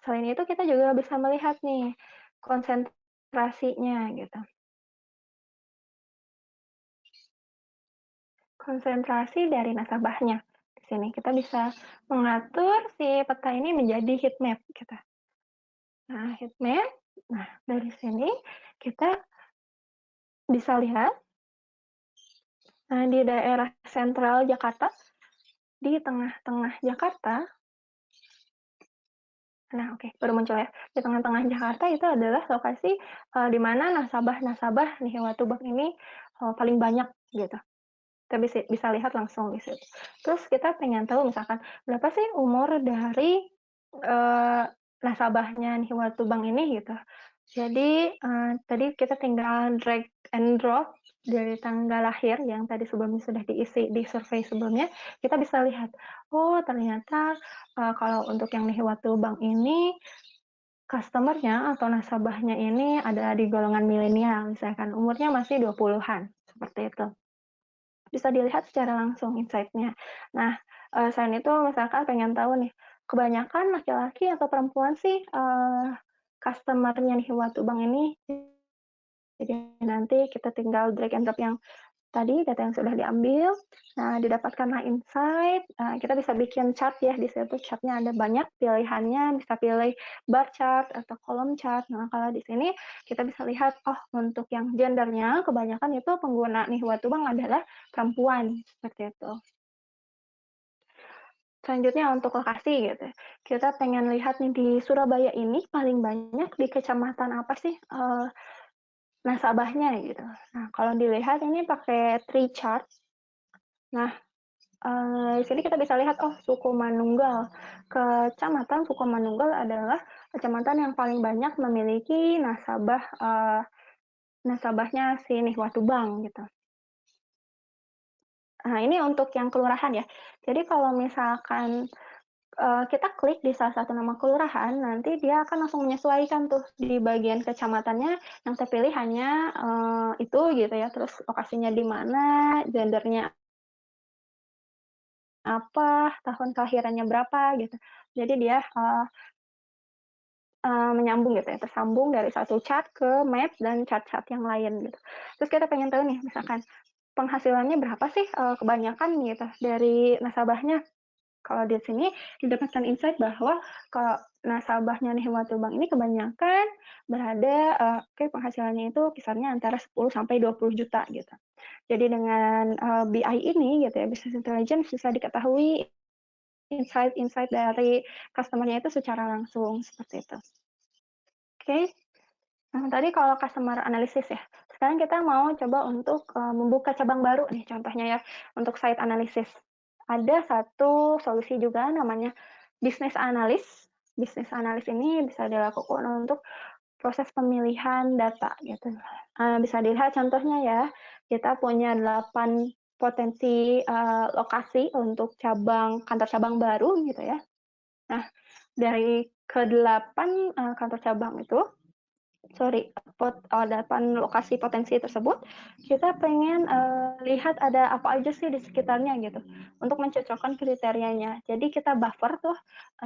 selain itu kita juga bisa melihat nih konsentrasinya gitu. Konsentrasi dari nasabahnya. Di sini kita bisa mengatur si peta ini menjadi heat map gitu. Nah, heat map, nah dari sini kita bisa lihat, di daerah sentral Jakarta, di tengah-tengah Jakarta. Nah, oke, baru muncul ya. Di tengah-tengah Jakarta itu adalah lokasi, di mana nasabah-nasabah Nihiwatu Bank ini, paling banyak gitu. Kita bisa lihat langsung di situ. Terus kita pengen tahu misalkan, berapa sih umur dari, nasabahnya Nihiwatu Bank ini gitu. Jadi, tadi kita tinggal drag and drop dari tanggal lahir yang tadi sebelumnya sudah diisi di survei sebelumnya, kita bisa lihat, oh ternyata, kalau untuk yang Nihiwatu Bank ini, customer-nya atau nasabahnya ini adalah di golongan milenial, misalkan umurnya masih 20-an, seperti itu. Bisa dilihat secara langsung insight-nya. Nah, selain itu misalkan pengen tahu nih, kebanyakan laki-laki atau perempuan sih, customer-nya Nihiwatu Bank ini. Jadi nanti kita tinggal drag and drop yang tadi, data yang sudah diambil, nah didapatkanlah insight, kita bisa bikin chart ya, di situ chart-nya ada banyak pilihannya, bisa pilih bar chart atau column chart. Nah, kalau di sini kita bisa lihat, oh untuk yang gendernya kebanyakan itu pengguna Nihiwatu Bank adalah perempuan, seperti itu. Selanjutnya untuk lokasi gitu, kita pengen lihat nih di Surabaya ini paling banyak di kecamatan apa sih, nasabahnya gitu. Nah, kalau dilihat ini pakai tree chart. Nah, di sini kita bisa lihat, oh suku Manunggal. Kecamatan Suku Manunggal adalah kecamatan yang paling banyak memiliki nasabah, nasabahnya si Nihiwatu Bank gitu. Nah, ini untuk yang kelurahan ya. Jadi kalau misalkan, kita klik di salah satu nama kelurahan, nanti dia akan langsung menyesuaikan tuh di bagian kecamatannya yang terpilih hanya, itu gitu ya, terus lokasinya di mana, gendernya apa, tahun kelahirannya berapa gitu. Jadi dia, menyambung gitu ya, tersambung dari satu chart ke map dan chart-chart yang lain gitu. Terus kita pengen tahu nih misalkan penghasilannya berapa sih, kebanyakan gitu dari nasabahnya. Kalau di sini didapatkan insight bahwa kalau nasabahnya Nihiwatu Bank ini kebanyakan berada, penghasilannya itu kisarnya antara 10 sampai 20 juta gitu. Jadi dengan, BI ini gitu ya, Business Intelligence bisa diketahui insight-insight dari customer-nya itu secara langsung, seperti itu. Oke, tadi kalau customer analysis ya. Sekarang kita mau coba untuk, membuka cabang baru nih contohnya ya, untuk site analysis. Ada satu solusi juga namanya business analyst. Business analyst ini bisa dilakukan untuk proses pemilihan data gitu. Bisa dilihat contohnya ya, kita punya 8 potensi, lokasi untuk kantor cabang baru gitu ya. Nah, dari ke-8, kantor cabang itu delapan lokasi potensi tersebut, kita pengen lihat ada apa aja sih di sekitarnya gitu, untuk mencocokkan kriterianya. Jadi kita buffer tuh,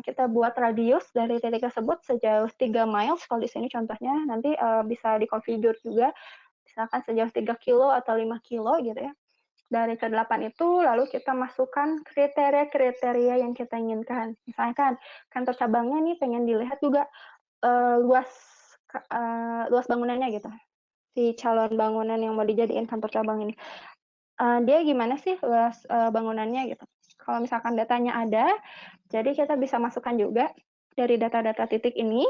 kita buat radius dari titik tersebut sejauh 3 miles, kalau di sini contohnya, nanti bisa dikonfigur juga, misalkan sejauh 3 kilo atau 5 kilo gitu ya. Dari ke-8 itu, lalu kita masukkan kriteria-kriteria yang kita inginkan. Misalkan kantor cabangnya nih pengen dilihat juga luas luas bangunannya gitu. Si calon bangunan yang mau dijadiin kantor cabang ini. Dia gimana sih luas bangunannya gitu. Kalau misalkan datanya ada, jadi kita bisa masukkan juga dari data-data titik ini,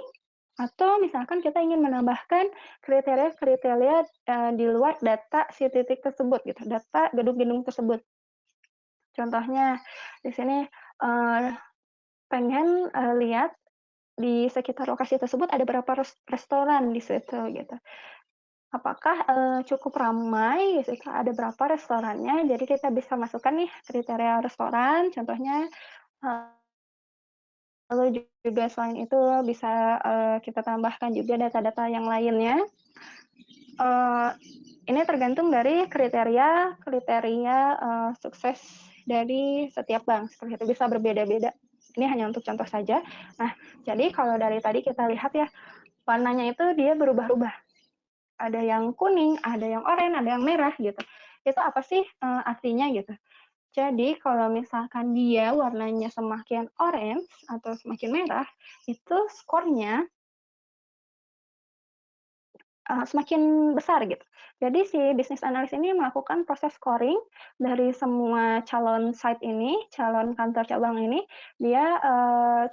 atau misalkan kita ingin menambahkan kriteria-kriteria di luar data si titik tersebut gitu, data gedung-gedung tersebut. Contohnya di sini pengen lihat di sekitar lokasi tersebut ada berapa restoran di situ gitu. Apakah cukup ramai di situ, ada berapa restorannya, jadi kita bisa masukkan nih kriteria restoran, contohnya. Lalu juga selain itu bisa kita tambahkan juga data-data yang lainnya. Ini tergantung dari kriteria sukses dari setiap bank, seperti itu bisa berbeda-beda. Ini hanya untuk contoh saja. Nah, jadi kalau dari tadi kita lihat ya, warnanya itu dia berubah-ubah. Ada yang kuning, ada yang oranye, ada yang merah gitu. Itu apa sih artinya gitu? Jadi kalau misalkan dia warnanya semakin orange atau semakin merah, itu skornya semakin besar gitu. Jadi si bisnis analis ini melakukan proses scoring dari semua calon site ini, calon kantor cabang ini, dia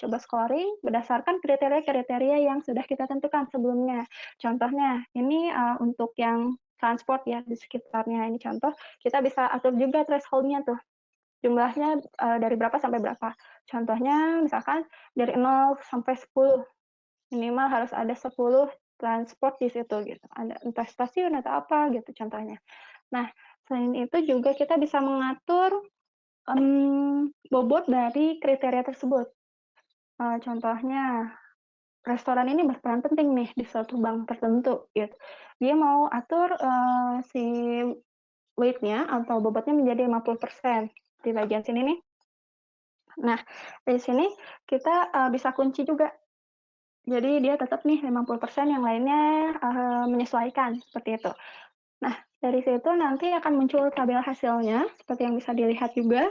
coba scoring berdasarkan kriteria-kriteria yang sudah kita tentukan sebelumnya. Contohnya, ini untuk yang transport ya di sekitarnya, ini contoh, kita bisa atur juga threshold-nya tuh, jumlahnya dari berapa sampai berapa. Contohnya misalkan dari 0 sampai 10, minimal harus ada 10 transport di situ gitu. Ada entah stasiun atau apa gitu contohnya. Nah, selain itu juga kita bisa mengatur bobot dari kriteria tersebut. Contohnya, restoran ini berperan penting nih di suatu bank tertentu gitu. Dia mau atur si weight-nya atau bobotnya menjadi 50% di bagian sini nih. Nah, dari sini kita bisa kunci juga. Jadi dia tetap nih 50%, yang lainnya menyesuaikan, seperti itu. Nah, dari situ nanti akan muncul tabel hasilnya, seperti yang bisa dilihat juga.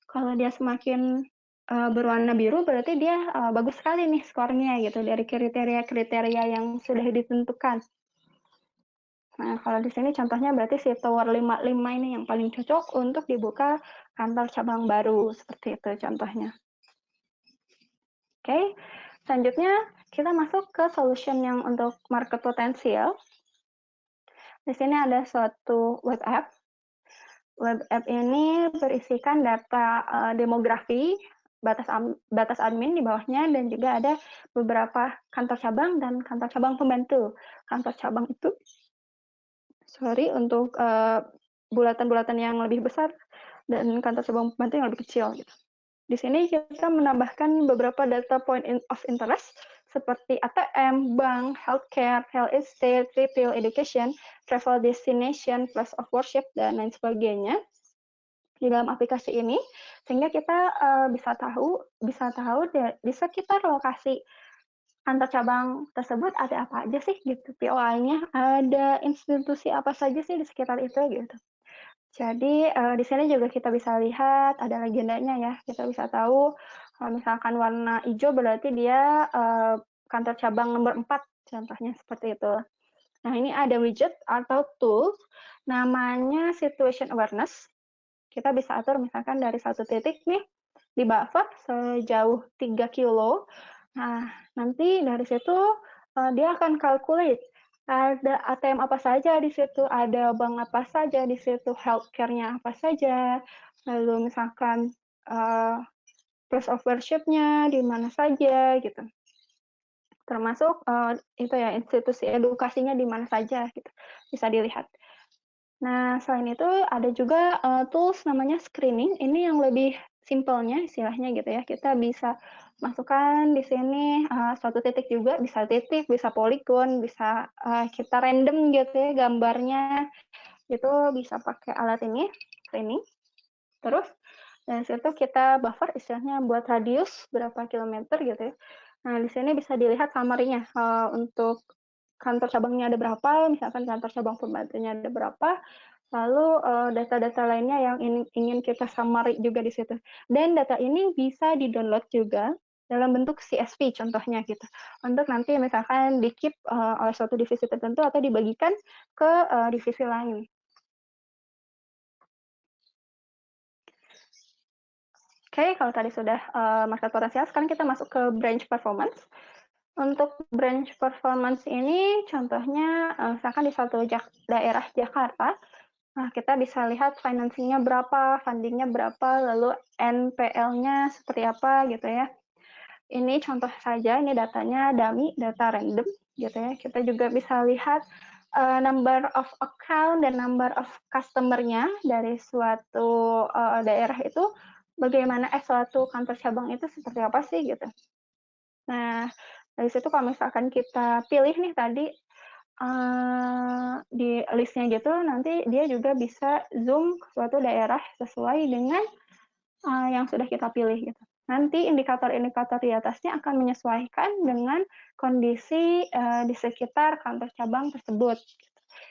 Kalau dia semakin berwarna biru, berarti dia bagus sekali nih skornya gitu, dari kriteria-kriteria yang sudah ditentukan. Nah, kalau di sini contohnya berarti si Tower 55 ini yang paling cocok untuk dibuka kantor cabang baru, seperti itu contohnya. Oke, selanjutnya kita masuk ke solution yang untuk market potensial. Di sini ada suatu web app. Web app ini berisikan data demografi, batas admin di bawahnya, dan juga ada beberapa kantor cabang dan kantor cabang pembantu. Kantor cabang itu, untuk bulatan-bulatan yang lebih besar, dan kantor cabang pembantu yang lebih kecil gitu. Di sini kita menambahkan beberapa data point of interest seperti ATM, bank, healthcare, real estate, retail, education, travel destination, place of worship, dan lain sebagainya di dalam aplikasi ini, sehingga kita bisa tahu di sekitar lokasi kantor cabang tersebut ada apa aja sih gitu, POI-nya, ada institusi apa saja sih di sekitar itu gitu. Jadi di sini juga kita bisa lihat ada legendanya ya, kita bisa tahu kalau misalkan warna hijau berarti dia kantor cabang nomor 4, contohnya seperti itu. Nah, ini ada widget atau tools namanya situation awareness. Kita bisa atur misalkan dari satu titik nih di buffer sejauh 3 kilo. Nah, nanti dari situ dia akan calculate ada ATM apa saja di situ, ada bank apa saja di situ, healthcare-nya apa saja, lalu misalkan place of worship-nya di mana saja gitu. Termasuk itu ya, institusi edukasinya di mana saja gitu, bisa dilihat. Nah, selain itu ada juga tools namanya screening. Ini yang lebih simpelnya istilahnya gitu ya. Kita bisa masukkan di sini, suatu titik juga, bisa titik, bisa poligon, bisa, kita random gitu ya gambarnya, itu bisa pakai alat ini, cleaning. Terus dari situ kita buffer istilahnya buat radius berapa kilometer gitu ya. Nah, di sini bisa dilihat summary-nya, untuk kantor cabangnya ada berapa, misalkan kantor cabang pembantunya ada berapa, lalu data-data lainnya yang ingin kita summary juga di situ. Dan data ini bisa di-download juga dalam bentuk CSV contohnya gitu. Untuk nanti misalkan di-keep oleh suatu divisi tertentu atau dibagikan ke divisi lain. Oke, kalau tadi sudah market potensial, sekarang kita masuk ke branch performance. Untuk branch performance ini contohnya misalkan di suatu daerah Jakarta, nah kita bisa lihat financingnya berapa, fundingnya berapa, lalu NPL-nya seperti apa gitu ya. Ini contoh saja, ini datanya dummy, data random gitu ya. Kita juga bisa lihat number of account dan number of customer-nya dari suatu daerah itu bagaimana, suatu kantor cabang itu seperti apa sih gitu. Nah, dari situ kalau misalkan kita pilih nih tadi di listnya gitu, nanti dia juga bisa zoom ke suatu daerah sesuai dengan yang sudah kita pilih gitu. Nanti indikator-indikator di atasnya akan menyesuaikan dengan kondisi di sekitar kantor cabang tersebut.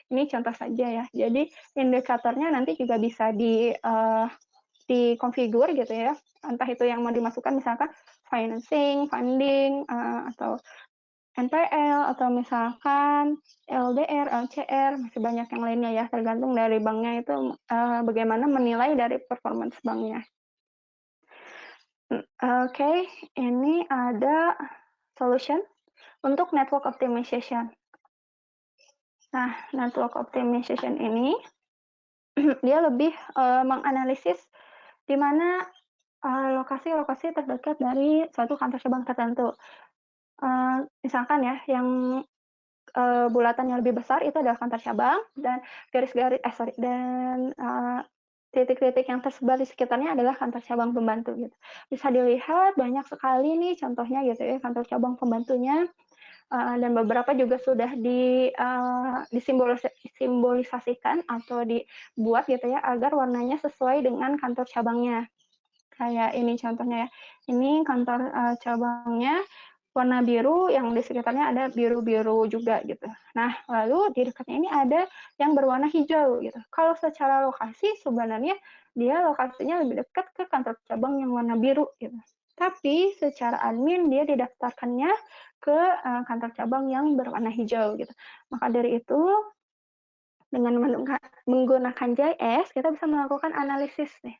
Ini contoh saja ya. Jadi indikatornya nanti juga bisa dikonfigur gitu ya. Entah itu yang mau dimasukkan misalkan financing, funding, atau NPL, atau misalkan LDR, LCR, masih banyak yang lainnya ya, tergantung dari banknya itu bagaimana menilai dari performance banknya. Oke, ini ada solution untuk network optimization. Nah, network optimization ini dia lebih menganalisis di mana lokasi-lokasi terdekat dari suatu kantor cabang tertentu. Misalkan ya, yang bulatannya lebih besar itu adalah kantor cabang, dan titik-titik yang tersebar di sekitarnya adalah kantor cabang pembantu gitu. Bisa dilihat banyak sekali nih contohnya gitu ya, kantor cabang pembantunya, dan beberapa juga sudah disimbolisasikan atau dibuat gitu ya, agar warnanya sesuai dengan kantor cabangnya. Kayak ini contohnya ya, ini kantor cabangnya warna biru, yang di sekitarnya ada biru-biru juga gitu. Nah, lalu di dekatnya ini ada yang berwarna hijau gitu. Kalau secara lokasi sebenarnya dia lokasinya lebih dekat ke kantor cabang yang warna biru gitu. Tapi secara admin dia didaftarkannya ke kantor cabang yang berwarna hijau gitu. Maka dari itu dengan menggunakan JS kita bisa melakukan analisis nih.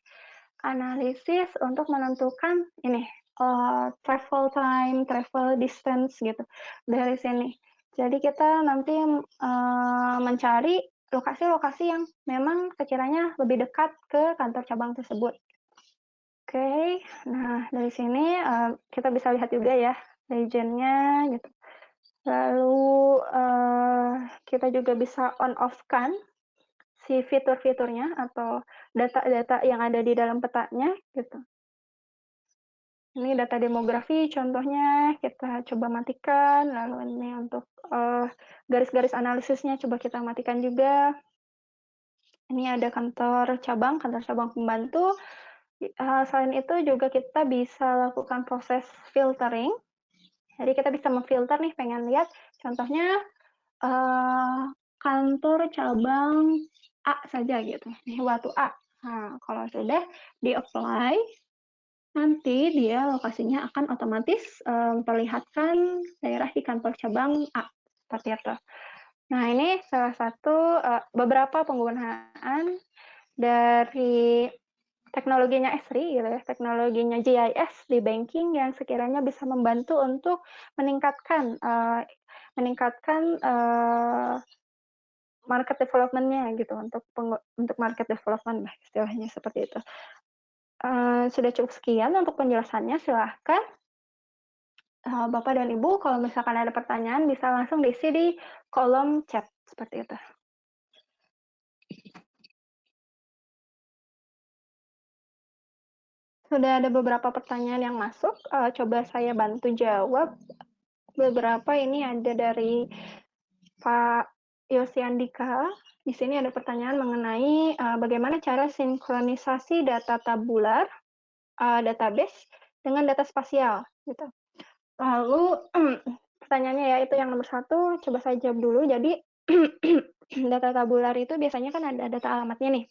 Analisis untuk menentukan ini travel time, travel distance gitu dari sini. Jadi kita nanti mencari lokasi-lokasi yang memang sekiranya lebih dekat ke kantor cabang tersebut. Oke, nah dari sini kita bisa lihat juga ya region-nya gitu. Lalu kita juga bisa on off-kan si fitur-fiturnya atau data-data yang ada di dalam petanya gitu. Ini data demografi contohnya kita coba matikan, lalu ini untuk garis-garis analisisnya coba kita matikan juga. Ini ada kantor cabang pembantu. Selain itu juga kita bisa lakukan proses filtering. Jadi kita bisa memfilter nih, pengen lihat contohnya kantor cabang A saja gitu, nih waktu A. Nah, kalau sudah di-apply, nanti dia lokasinya akan otomatis memperlihatkan daerah di kantor cabang A, seperti itu. Nah, ini salah satu beberapa penggunaan dari teknologinya Esri gitu ya, teknologinya GIS di banking yang sekiranya bisa membantu untuk meningkatkan market development-nya gitu, untuk market development lah istilahnya seperti itu. Sudah cukup sekian untuk penjelasannya, silahkan Bapak dan Ibu kalau misalkan ada pertanyaan bisa langsung diisi di kolom chat, seperti itu. Sudah ada beberapa pertanyaan yang masuk, coba saya bantu jawab. Beberapa ini ada dari Pak Yosiandika. Di sini ada pertanyaan mengenai bagaimana cara sinkronisasi data tabular, database dengan data spasial, gitu. Lalu pertanyaannya ya, itu yang nomor satu, coba saya jawab dulu. Jadi data tabular itu biasanya kan ada data alamatnya nih.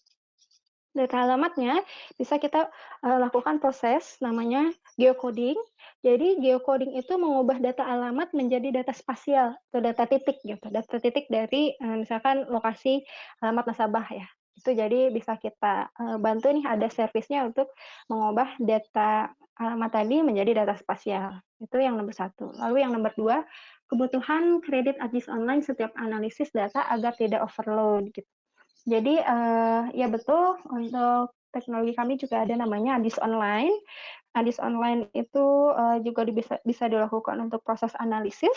Data alamatnya bisa kita lakukan proses namanya geocoding. Jadi geocoding itu mengubah data alamat menjadi data spasial atau data titik gitu. Data titik dari misalkan lokasi alamat nasabah ya. Itu jadi bisa kita bantu nih, ada servisnya untuk mengubah data alamat tadi menjadi data spasial. Itu yang nomor satu. Lalu yang nomor dua, kebutuhan kredit AJIS online setiap analisis data agar tidak overload gitu. Jadi ya betul, untuk teknologi kami juga ada namanya ADIS Online. ADIS Online itu juga bisa dilakukan untuk proses analisis,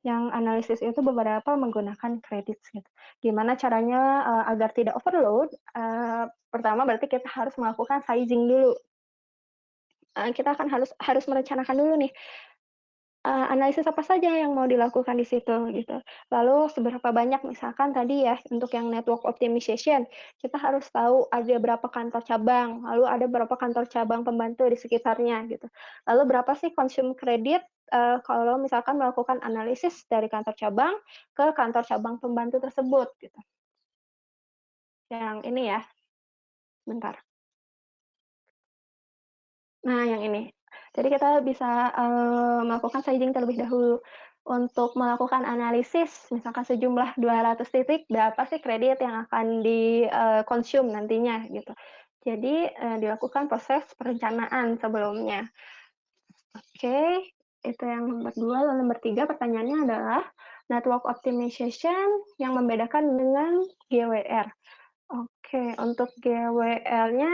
yang analisis itu beberapa menggunakan kredit gitu. Gimana caranya agar tidak overload? Pertama berarti kita harus melakukan sizing dulu. Kita akan harus merencanakan dulu nih, analisis apa saja yang mau dilakukan di situ gitu. Lalu seberapa banyak, misalkan tadi ya untuk yang network optimization, kita harus tahu ada berapa kantor cabang, lalu ada berapa kantor cabang pembantu di sekitarnya gitu. Lalu berapa sih consume kredit kalau misalkan melakukan analisis dari kantor cabang ke kantor cabang pembantu tersebut gitu. Yang ini ya, bentar. Nah, yang ini. Jadi kita bisa melakukan sizing terlebih dahulu. Untuk melakukan analisis, misalkan sejumlah 200 titik, berapa sih kredit yang akan di-consume nantinya, gitu. Jadi, dilakukan proses perencanaan sebelumnya. Oke, itu yang nomor 2. Lalu nomor 3 pertanyaannya adalah, network optimization yang membedakan dengan GWR. Oke, untuk GWL-nya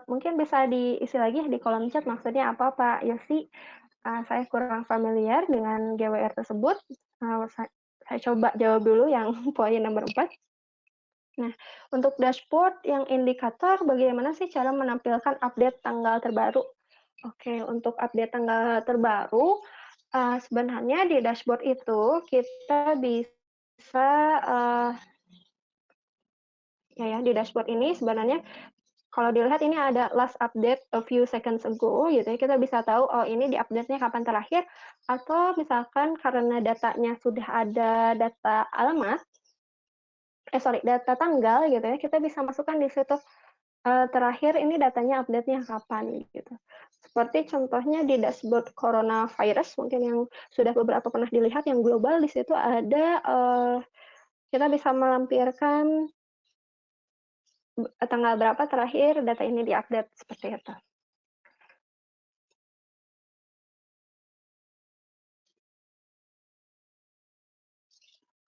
mungkin bisa diisi lagi di kolom chat maksudnya apa, Pak Yosi? Saya kurang familiar dengan GWR tersebut. Saya coba jawab dulu yang poin nomor 4. Nah, untuk dashboard yang indikator, bagaimana sih cara menampilkan update tanggal terbaru? Oke, untuk update tanggal terbaru, sebenarnya di dashboard itu kita bisa, di dashboard ini sebenarnya kalau dilihat ini ada last update a few seconds ago gitu ya, kita bisa tahu, oh ini di-update-nya kapan terakhir, atau misalkan karena datanya sudah ada data alamat, data tanggal gitu ya, kita bisa masukkan di situ, terakhir ini datanya update-nya kapan gitu. Seperti contohnya di dashboard coronavirus mungkin yang sudah beberapa pernah dilihat yang global, di situ ada, kita bisa melampirkan tanggal berapa terakhir data ini di-update, seperti itu.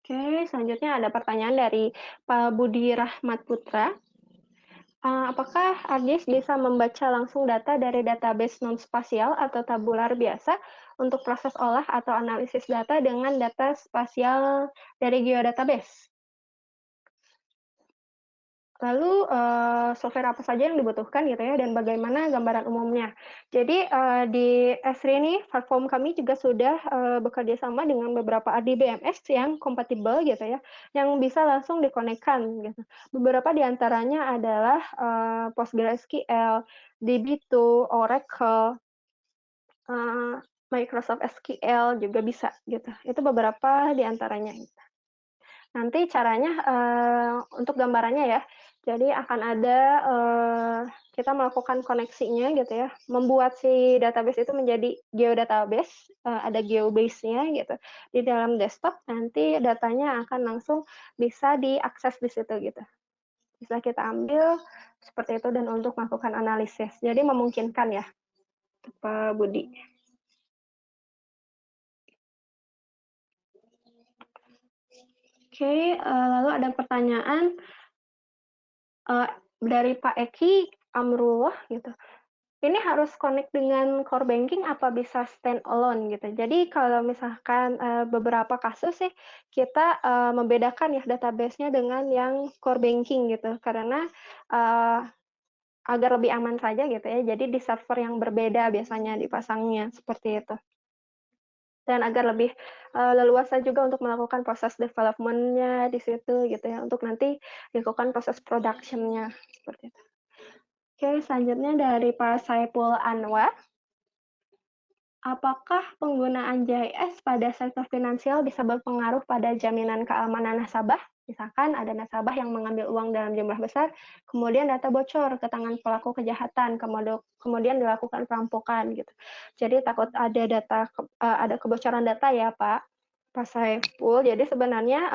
Oke, selanjutnya ada pertanyaan dari Pak Budi Rahmat Putra. Apakah ArcGIS bisa membaca langsung data dari database non-spasial atau tabular biasa untuk proses olah atau analisis data dengan data spasial dari geodatabase? Lalu, software apa saja yang dibutuhkan gitu ya, dan bagaimana gambaran umumnya. Jadi, di Esri ini platform kami juga sudah, bekerja sama dengan beberapa ADBMS yang kompatibel gitu ya, yang bisa langsung dikonekkan gitu. Beberapa di antaranya adalah, PostgreSQL, DB2, Oracle, Microsoft SQL juga bisa gitu. Itu beberapa di antaranya. Nanti caranya, untuk gambarannya ya, jadi akan ada, kita melakukan koneksinya gitu ya, membuat si database itu menjadi geodatabase, ada geobase-nya gitu, di dalam desktop, nanti datanya akan langsung bisa diakses di situ gitu. Bisa kita ambil seperti itu dan untuk melakukan analisis. Jadi memungkinkan ya, Pak Budi. Oke, lalu ada pertanyaan dari Pak Eki Amrullah gitu. Ini harus connect dengan core banking apa bisa stand alone gitu. Jadi kalau misalkan beberapa kasus sih kita membedakan ya database-nya dengan yang core banking gitu. Karena agar lebih aman saja gitu ya, jadi di server yang berbeda biasanya dipasangnya, seperti itu. Dan agar lebih, leluasa juga untuk melakukan proses development-nya di situ gitu ya, untuk nanti dilakukan proses production-nya, seperti itu. Oke, selanjutnya dari Pak Saiful Anwar. Apakah penggunaan JIS pada sektor finansial bisa berpengaruh pada jaminan keamanan nasabah? Misalkan ada nasabah yang mengambil uang dalam jumlah besar, kemudian data bocor ke tangan pelaku kejahatan, kemudian dilakukan perampokan gitu. Jadi takut ada kebocoran data ya Pak. Pak Saiful, jadi sebenarnya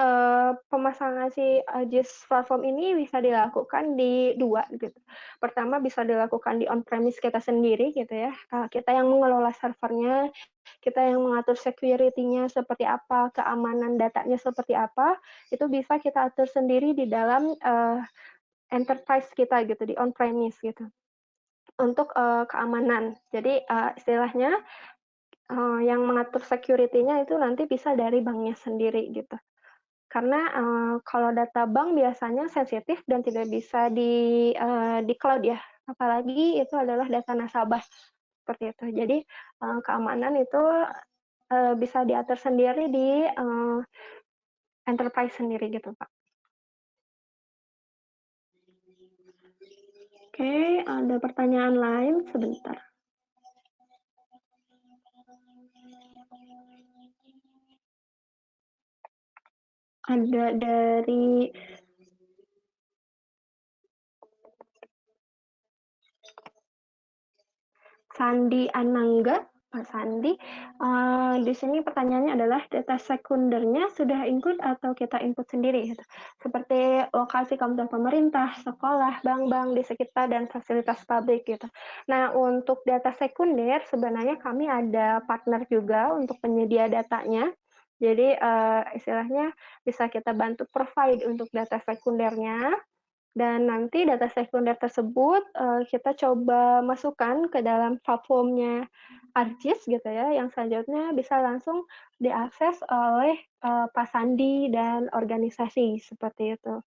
pemasangan si JIS platform ini bisa dilakukan di dua gitu. Pertama bisa dilakukan di on-premise kita sendiri gitu ya, kita yang mengelola servernya, kita yang mengatur security-nya seperti apa, keamanan datanya seperti apa, itu bisa kita atur sendiri di dalam, enterprise kita gitu, di on-premise gitu, untuk, keamanan. Jadi, istilahnya, yang mengatur security-nya itu nanti bisa dari banknya sendiri gitu. Karena, kalau data bank biasanya sensitif dan tidak bisa di cloud ya, apalagi itu adalah data nasabah, seperti itu. Jadi, keamanan itu, bisa diatur sendiri di, enterprise sendiri gitu, Pak. Oke, ada pertanyaan lain? Sebentar. Ada dari Sandi Anangga, Pak Sandi. Di sini pertanyaannya adalah data sekundernya sudah input atau kita input sendiri gitu. Seperti lokasi komputer pemerintah, sekolah, bank-bank di sekitar dan fasilitas publik gitu. Nah, untuk data sekunder sebenarnya kami ada partner juga untuk penyedia datanya. Jadi istilahnya bisa kita bantu provide untuk data sekundernya. Dan nanti data sekunder tersebut, kita coba masukkan ke dalam platformnya ArcGIS gitu ya, yang selanjutnya bisa langsung diakses oleh, Pak Sandi dan organisasi, seperti itu.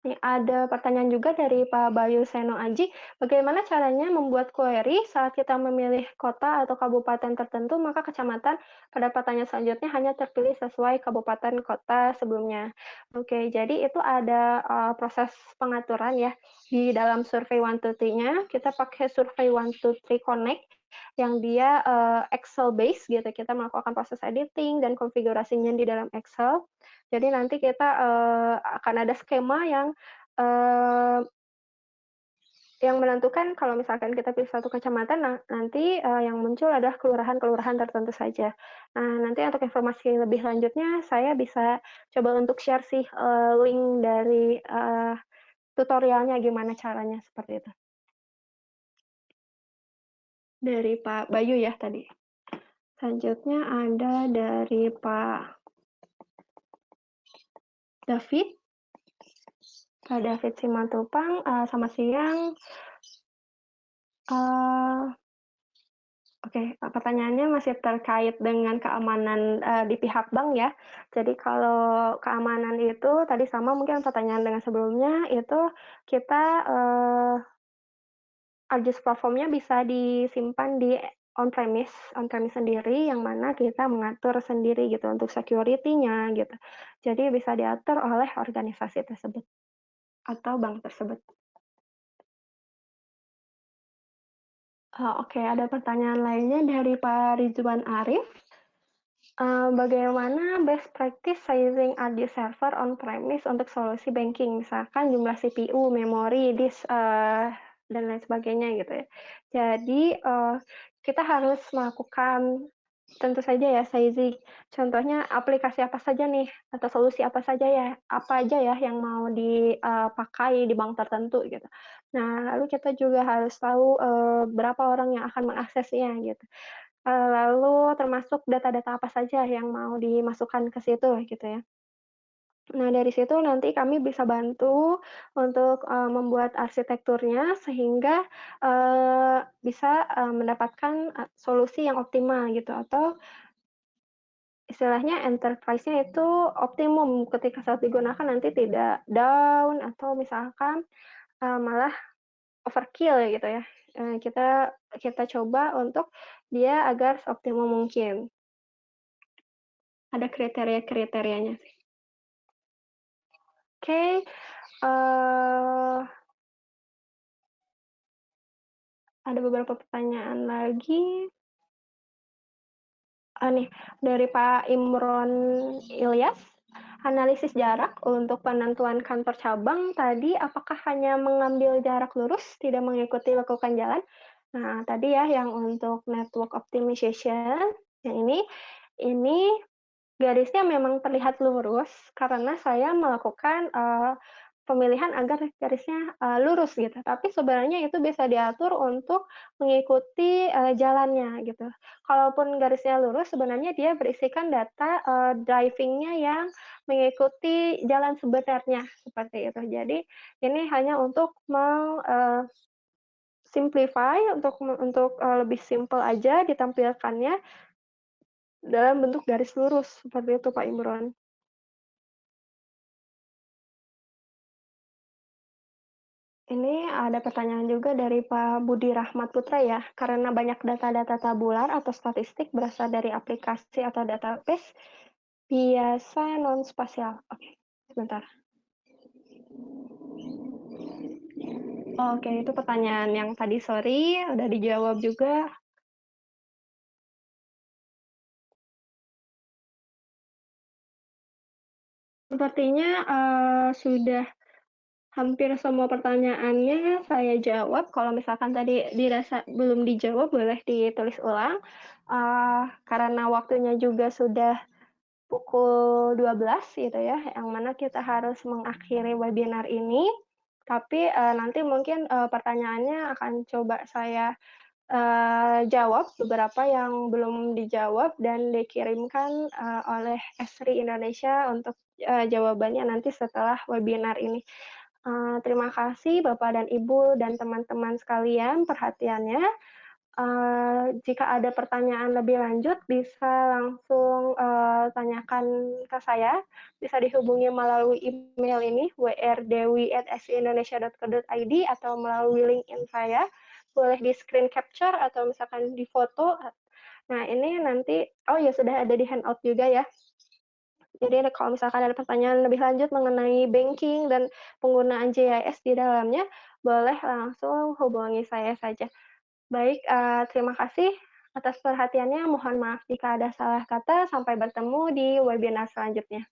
Nih, ada pertanyaan juga dari Pak Bayu Seno Aji, bagaimana caranya membuat query saat kita memilih kota atau kabupaten tertentu, maka kecamatan pada pertanyaan selanjutnya hanya terpilih sesuai kabupaten kota sebelumnya. Oke, jadi itu ada proses pengaturan ya di dalam survei 123-nya, kita pakai survei 123 Connect yang dia Excel base gitu, kita melakukan proses editing dan konfigurasinya di dalam Excel. Jadi nanti kita akan ada skema Eee, yang menentukan kalau misalkan kita pilih satu kecamatan, nah nanti, yang muncul adalah kelurahan-kelurahan tertentu saja. Nah, nanti untuk informasi lebih lanjutnya, saya bisa coba untuk share sih, link dari, tutorialnya gimana caranya, seperti itu. Dari Pak Bayu ya tadi. Selanjutnya ada dari Pak David. Pak David Simatupang, selamat siang. Eee Oke, pertanyaannya masih terkait dengan keamanan, di pihak bank ya. Jadi kalau keamanan itu tadi sama mungkin pertanyaan dengan sebelumnya, itu kita, ArcGIS platform-nya bisa disimpan di on-premise sendiri yang mana kita mengatur sendiri gitu untuk security-nya gitu. Jadi bisa diatur oleh organisasi tersebut atau bank tersebut. Oke, ada pertanyaan lainnya dari Pak Ridwan Arif. Bagaimana best practice sizing AD server on-premise untuk solusi banking, misalkan jumlah CPU, memori, disk, dan lain sebagainya gitu ya. Jadi, kita harus melakukan tentu saja ya sizing. Contohnya aplikasi apa saja nih, atau solusi apa aja ya yang mau dipakai di bank tertentu gitu. Nah, lalu kita juga harus tahu, berapa orang yang akan mengaksesnya gitu. Lalu termasuk data-data apa saja yang mau dimasukkan ke situ gitu ya. Nah dari situ nanti kami bisa bantu untuk, membuat arsitekturnya sehingga, bisa, mendapatkan, solusi yang optimal gitu atau istilahnya enterprise-nya itu optimum ketika saat digunakan nanti tidak down atau misalkan, malah overkill gitu ya. Kita kita coba untuk dia agar seoptimum mungkin. Ada kriteria-kriterianya sih. Oke, ada beberapa pertanyaan lagi. Nih, dari Pak Imron Ilyas, analisis jarak untuk penentuan kantor cabang tadi apakah hanya mengambil jarak lurus, tidak mengikuti lekukan jalan? Nah, tadi ya yang untuk network optimization, yang ini garisnya memang terlihat lurus karena saya melakukan, pemilihan agar garisnya, lurus gitu, tapi sebenarnya itu bisa diatur untuk mengikuti, jalannya gitu. Kalaupun garisnya lurus sebenarnya dia berisikan data, driving-nya yang mengikuti jalan sebenarnya, seperti itu. Jadi ini hanya untuk simplify untuk lebih simpel aja ditampilkannya dalam bentuk garis lurus, seperti itu Pak Imron. Ini ada pertanyaan juga dari Pak Budi Rahmat Putra ya, karena banyak data-data tabular atau statistik berasal dari aplikasi atau database biasa non-spasial. Oke, sebentar. Oke, itu pertanyaan yang tadi sorry, udah dijawab juga. Sepertinya sudah hampir semua pertanyaannya saya jawab. Kalau misalkan tadi dirasa belum dijawab, boleh ditulis ulang. Karena waktunya juga sudah pukul 12 gitu ya, yang mana kita harus mengakhiri webinar ini. Tapi, nanti mungkin, pertanyaannya akan coba saya, jawab beberapa yang belum dijawab dan dikirimkan, oleh Esri Indonesia untuk, jawabannya nanti setelah webinar ini. Terima kasih Bapak dan Ibu dan teman-teman sekalian perhatiannya. Jika ada pertanyaan lebih lanjut bisa langsung, tanyakan ke saya, bisa dihubungi melalui email ini wrdewi@sindonesia.co.id atau melalui LinkedIn saya, boleh di-screen capture atau misalkan difoto. Nah ini nanti oh ya sudah ada di handout juga ya. Jadi kalau misalkan ada pertanyaan lebih lanjut mengenai banking dan penggunaan GIS di dalamnya, boleh langsung hubungi saya saja. Baik, terima kasih atas perhatiannya. Mohon maaf jika ada salah kata. Sampai bertemu di webinar selanjutnya.